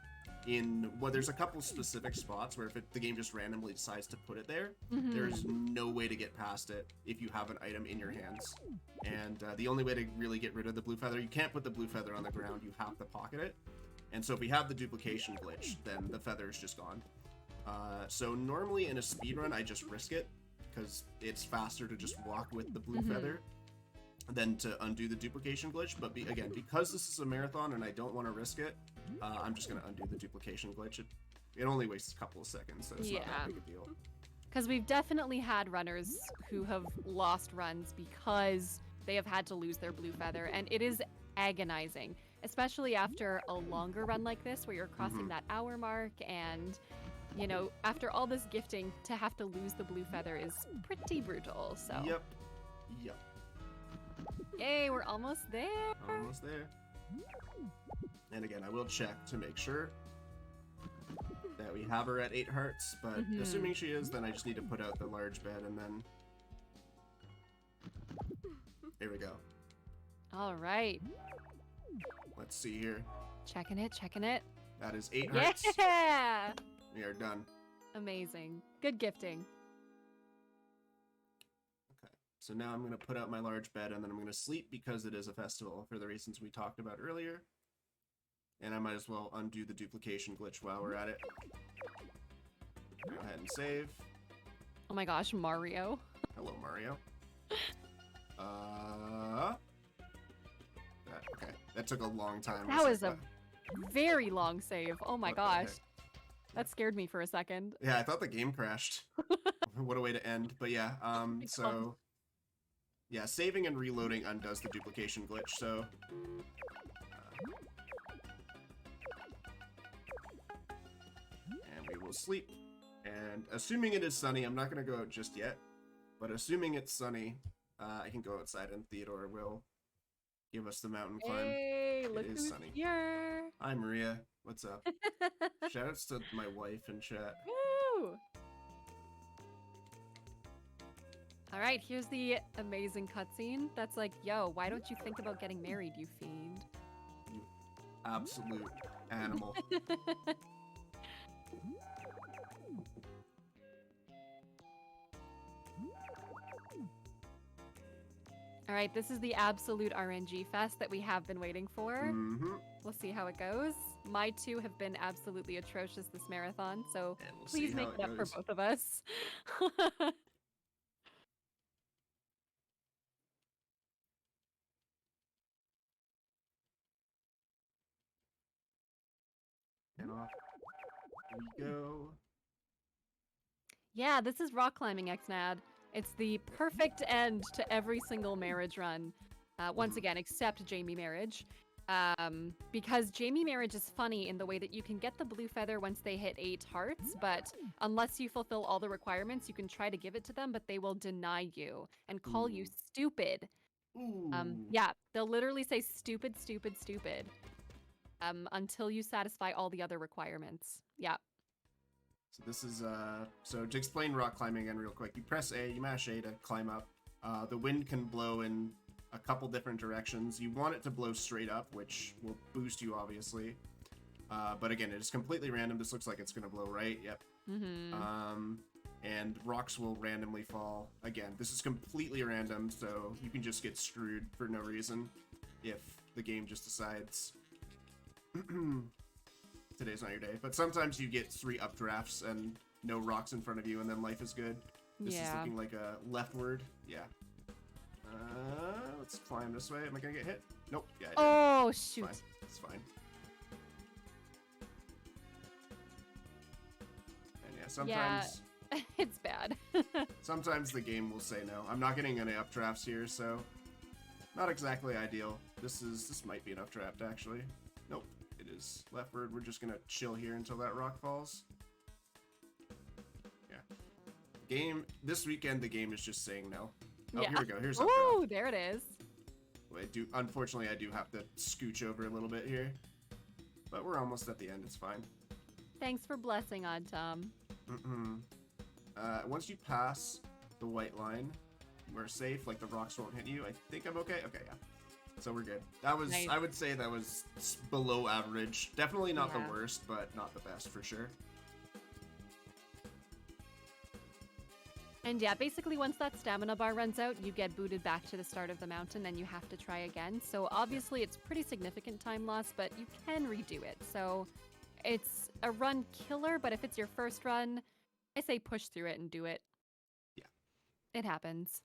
there's a couple specific spots where if the game just randomly decides to put it there, there's no way to get past it if you have an item in your hands. And the only way to really get rid of the blue feather, you can't put the blue feather on the ground, you have to pocket it. And so if we have the duplication glitch, then the feather is just gone. So normally in a speedrun, I just risk it, because it's faster to just walk with the blue feather than to undo the duplication glitch. But again, because this is a marathon and I don't want to risk it, I'm just going to undo the duplication glitch. It only wastes a couple of seconds, so it's not that big a deal. Because we've definitely had runners who have lost runs because they have had to lose their blue feather, and it is agonizing, especially after a longer run like this where you're crossing that hour mark, and you know, after all this gifting, to have to lose the blue feather is pretty brutal. So Yep. Yay, we're almost there. Almost there. And again, I will check to make sure that we have her at 8 hearts, but assuming she is, then I just need to put out the large bed, and then here we go. All right. Let's see here. Checking it, checking it. That is 8 hearts. Yeah! We are done. Amazing. Good gifting. Okay. So now I'm going to put out my large bed, and then I'm going to sleep because it is a festival for the reasons we talked about earlier. And I might as well undo the duplication glitch while we're at it. Go ahead and save. Oh my gosh, Mario. Hello, Mario. Okay. That took a long time. That was a very long save. Oh my gosh. heck? That scared me for a second. Yeah, I thought the game crashed. What a way to end. But yeah, so... Yeah, saving and reloading undoes the duplication glitch, so... and we will sleep. And assuming it is sunny, I'm not going to go out just yet, but assuming it's sunny, I can go outside and Theodore will give us the mountain climb. Hey, look is who's sunny. here. Hi, Maria. What's up? Shoutouts to my wife in chat. Woo! All right, here's the amazing cutscene. That's like, yo, why don't you think about getting married, you fiend? You absolute animal. All right, this is the absolute RNG fest that we have been waiting for. Mm-hmm. We'll see how it goes. My two have been absolutely atrocious this marathon, so And we'll please see make how it it up goes. for both of us. And off we go. Yeah, this is rock climbing, Xnad. It's the perfect end to every single marriage run. Once again, except Jamie marriage. Because Jamie marriage is funny in the way that you can get the blue feather once they hit 8 hearts, but unless you fulfill all the requirements, you can try to give it to them, but they will deny you and call you stupid. Ooh. Yeah, they'll literally say stupid, stupid, stupid. Until you satisfy all the other requirements. Yeah. So this is, so to explain rock climbing again real quick, you press A, you mash A to climb up. The wind can blow in a couple different directions. You want it to blow straight up, which will boost you, obviously. But again, it is completely random. This looks like it's going to blow right. Yep. Mm-hmm. And rocks will randomly fall. Again, this is completely random, so you can just get screwed for no reason if the game just decides today's not your day. But sometimes you get 3 updrafts and no rocks in front of you, and then life is good. This is looking like a leftward. Yeah. Let's climb this way. Am I gonna get hit? Nope. Yeah. Oh, shoot. It's fine. And yeah, sometimes. Yeah, it's bad. Sometimes the game will say no. I'm not getting any updrafts here, so not exactly ideal. This might be an updraft actually. Nope. It is leftward. We're just gonna chill here until that rock falls. Yeah. This weekend the game is just saying no. Oh, yeah. Here we go. Here's Oh, there it is. Unfortunately, I do have to scooch over a little bit here, but we're almost at the end. It's fine. Thanks for blessing, Odd Tom. Once you pass the white line, we're safe. Like the rocks won't hit you. I think I'm okay. Okay, yeah. So we're good. That was, nice. I would say that was below average. Definitely not Yeah. the worst, but not the best for sure. And yeah, basically once that stamina bar runs out, you get booted back to the start of the mountain and you have to try again. So obviously it's pretty significant time loss, but you can redo it. So it's a run killer, but if it's your first run, I say push through it and do it. Yeah. It happens.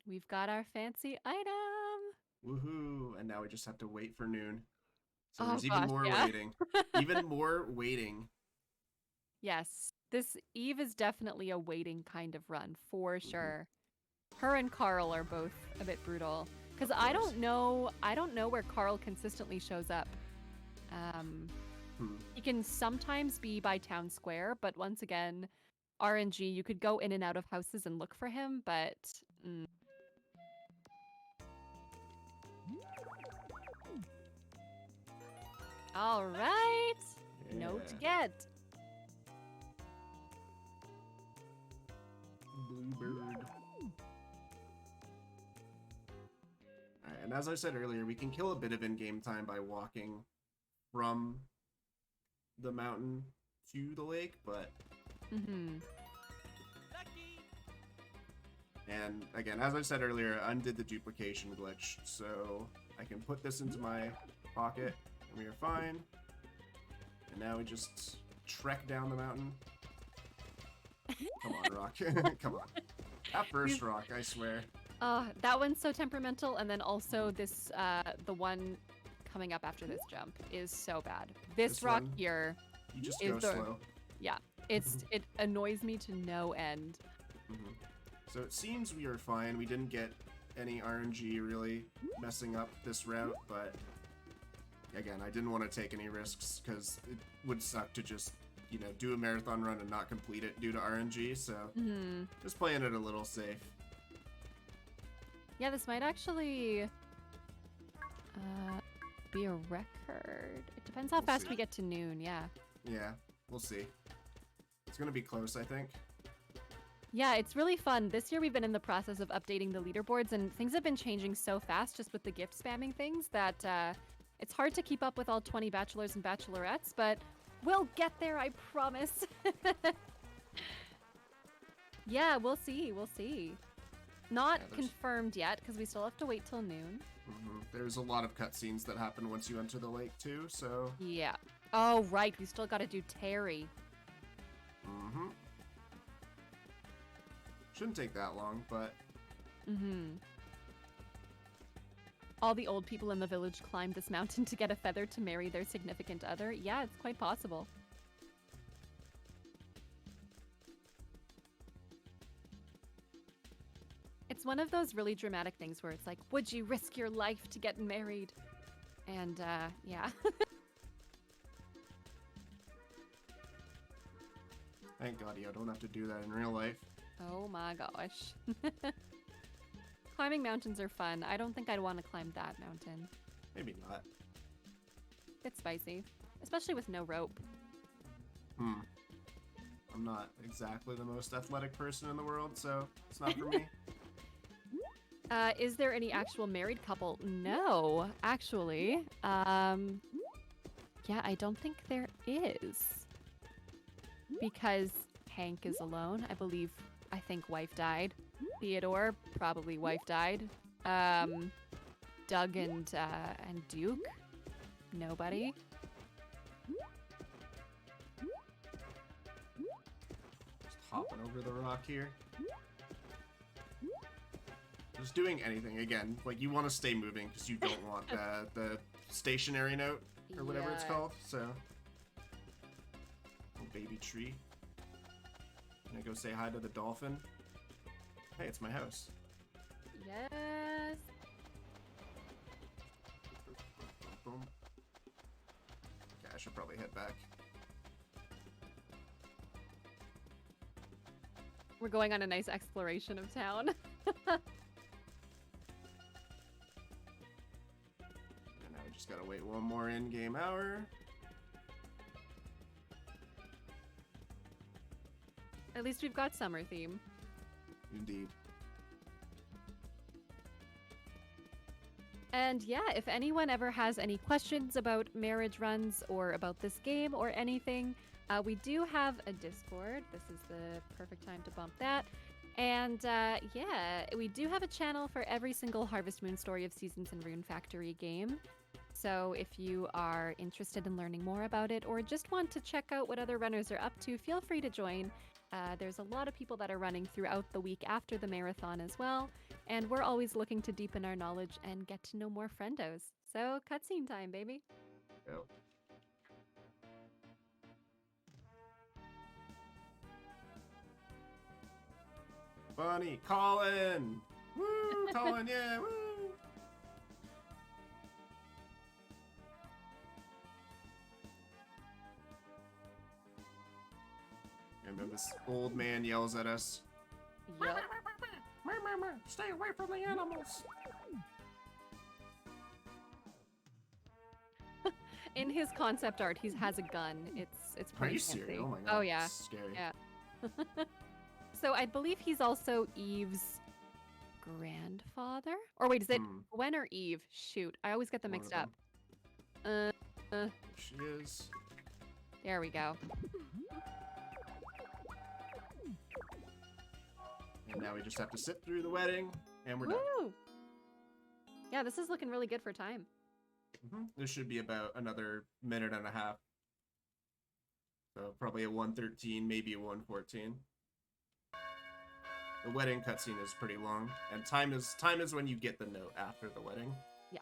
We've got our fancy item. Woohoo! And now we just have to wait for noon. So Oh, there's even gosh, more yeah. waiting. Even more waiting. Yes, this Eve is definitely a waiting kind of run, for sure. Her and Carl are both a bit brutal. Because I don't know where Carl consistently shows up. He can sometimes be by town square, but once again, RNG, you could go in and out of houses and look for him, but... All right. Note to get. Bluebird. And as I said earlier, we can kill a bit of in-game time by walking from the mountain to the lake, but... And again, as I said earlier, I undid the duplication glitch, so I can put this into my pocket, and we are fine. And now we just trek down the mountain. Come on, Rock. Come on. That first rock, I swear. That one's so temperamental, and then also this, the one coming up after this jump is so bad. This rock one, here you just is go slow. Yeah, it annoys me to no end. So it seems we are fine. We didn't get any RNG really messing up this route, but again, I didn't want to take any risks because it would suck to just, you know, do a marathon run and not complete it due to RNG, so just playing it a little safe. Yeah, this might actually be a record. It depends how fast we get to noon, yeah. Yeah, we'll see. It's gonna be close, I think. Yeah, it's really fun. This year we've been in the process of updating the leaderboards, and things have been changing so fast just with the gift spamming things that it's hard to keep up with all 20 bachelors and bachelorettes, but we'll get there, I promise. Yeah, we'll see, we'll see. Not confirmed yet, because we still have to wait till noon. There's a lot of cutscenes that happen once you enter the lake, too, so... Yeah. Oh, right, we still gotta do Terry. Shouldn't take that long, but... All the old people in the village climbed this mountain to get a feather to marry their significant other. Yeah, it's quite possible. It's one of those really dramatic things where it's like, would you risk your life to get married? And, yeah. Thank God you don't have to do that in real life. Oh my gosh. Climbing mountains are fun. I don't think I'd want to climb that mountain. Maybe not. It's spicy, especially with no rope. I'm not exactly the most athletic person in the world, so it's not for me. Is there any actual married couple? No, actually. Yeah, I don't think there is. Because Hank is alone. I think wife died. Theodore, probably wife died. Doug and Duke? Nobody. Just hopping over the rock here. Just doing anything, again, like you want to stay moving because you don't want the stationary note or whatever it's called, so. Little baby tree. Can I go say hi to the dolphin? Hey, it's my house. Yes. Boom. Okay, I should probably head back. We're going on a nice exploration of town. And now we just gotta wait one more in-game hour. At least we've got summer theme. Indeed. And yeah, if anyone ever has any questions about marriage runs or about this game or anything, we do have a Discord. This is the perfect time to bump that. And yeah, we do have a channel for every single Harvest Moon Story of Seasons and Rune Factory game. So if you are interested in learning more about it or just want to check out what other runners are up to, feel free to join. There's a lot of people that are running throughout the week after the marathon as well, and we're always looking to deepen our knowledge and get to know more friendos. So, cutscene time, baby. Go. Bunny, Colin! Woo! Colin, yeah, woo! And then this old man yells at us. Yup. Stay away from the animals! In his concept art, he has a gun. It's Are pretty you fancy. serious? Oh my god. Oh yeah. That's scary. Yeah. So I believe he's also Eve's grandfather? Or wait, is it Hmm. Gwen or Eve? Shoot, I always get them One mixed of up. There she is. There we go. And now we just have to sit through the wedding, and we're done. Woo! Yeah, this is looking really good for time. This should be about another minute and a half. So probably a 1:13, maybe a 1:14. The wedding cutscene is pretty long, and time is when you get the note after the wedding. Yeah.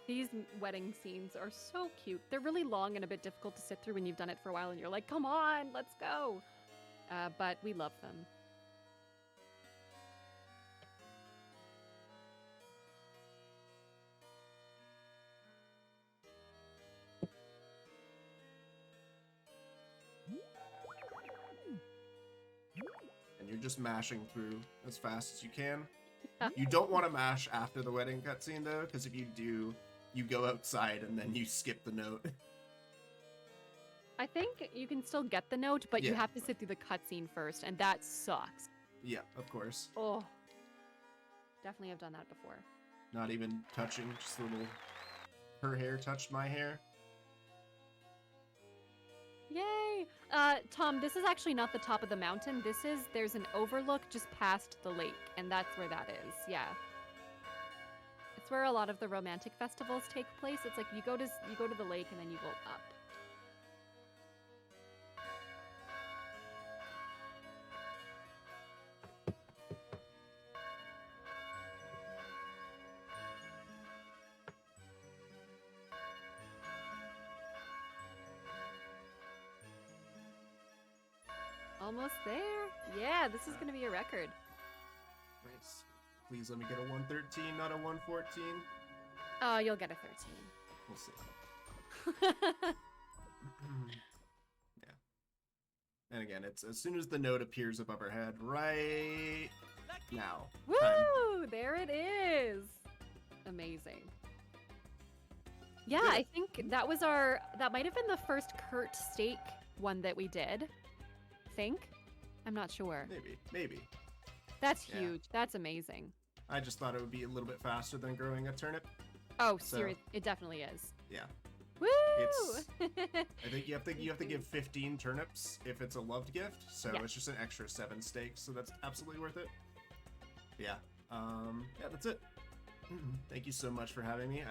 These wedding scenes are so cute. They're really long and a bit difficult to sit through when you've done it for a while and you're like, come on, let's go. But we love them. And you're just mashing through as fast as you can. Yeah. You don't want to mash after the wedding cutscene, though, because if you do, you go outside and then you skip the note. I think you can still get the note, but you Yeah. have to sit through the cutscene first, and that sucks. Yeah, of course. Oh, definitely have done that before. Not even touching, just a little... Her hair touched my hair. Yay! Tom, this is actually not the top of the mountain. There's an overlook just past the lake, and that's where that is. Yeah. It's where a lot of the romantic festivals take place. It's like you go to the lake and then you go up. Almost there. Yeah, this is gonna be a record. Nice. Please let me get a 1:13, not a 1:14. Oh, you'll get a 13. We'll see. Yeah. And again, it's as soon as the note appears above her head, right now. Woo! Time. There it is. Amazing. Yeah, Good. I think that might have been the first Kurt Steak one that we did. Think? I'm not sure. Maybe. That's Yeah. huge. That's amazing. I just thought it would be a little bit faster than growing a turnip. Oh, So- serious. It definitely is. Yeah. Woo! I think you have to give 15 turnips if it's a loved gift, so Yeah. it's just an extra 7 steaks, so that's absolutely worth it. Yeah. Yeah, that's it. Thank you so much for having me.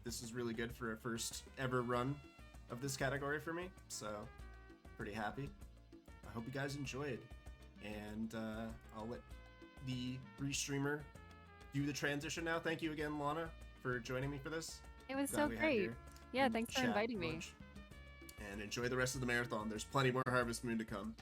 This is really good for a first ever run of this category for me, so pretty happy. I hope you guys enjoyed, and I'll let the restreamer do the transition now. Thank you again, Lana, for joining me for this. It was Glad so we had great. your Yeah, thanks for chat inviting me. lunch. And enjoy the rest of the marathon. There's plenty more Harvest Moon to come.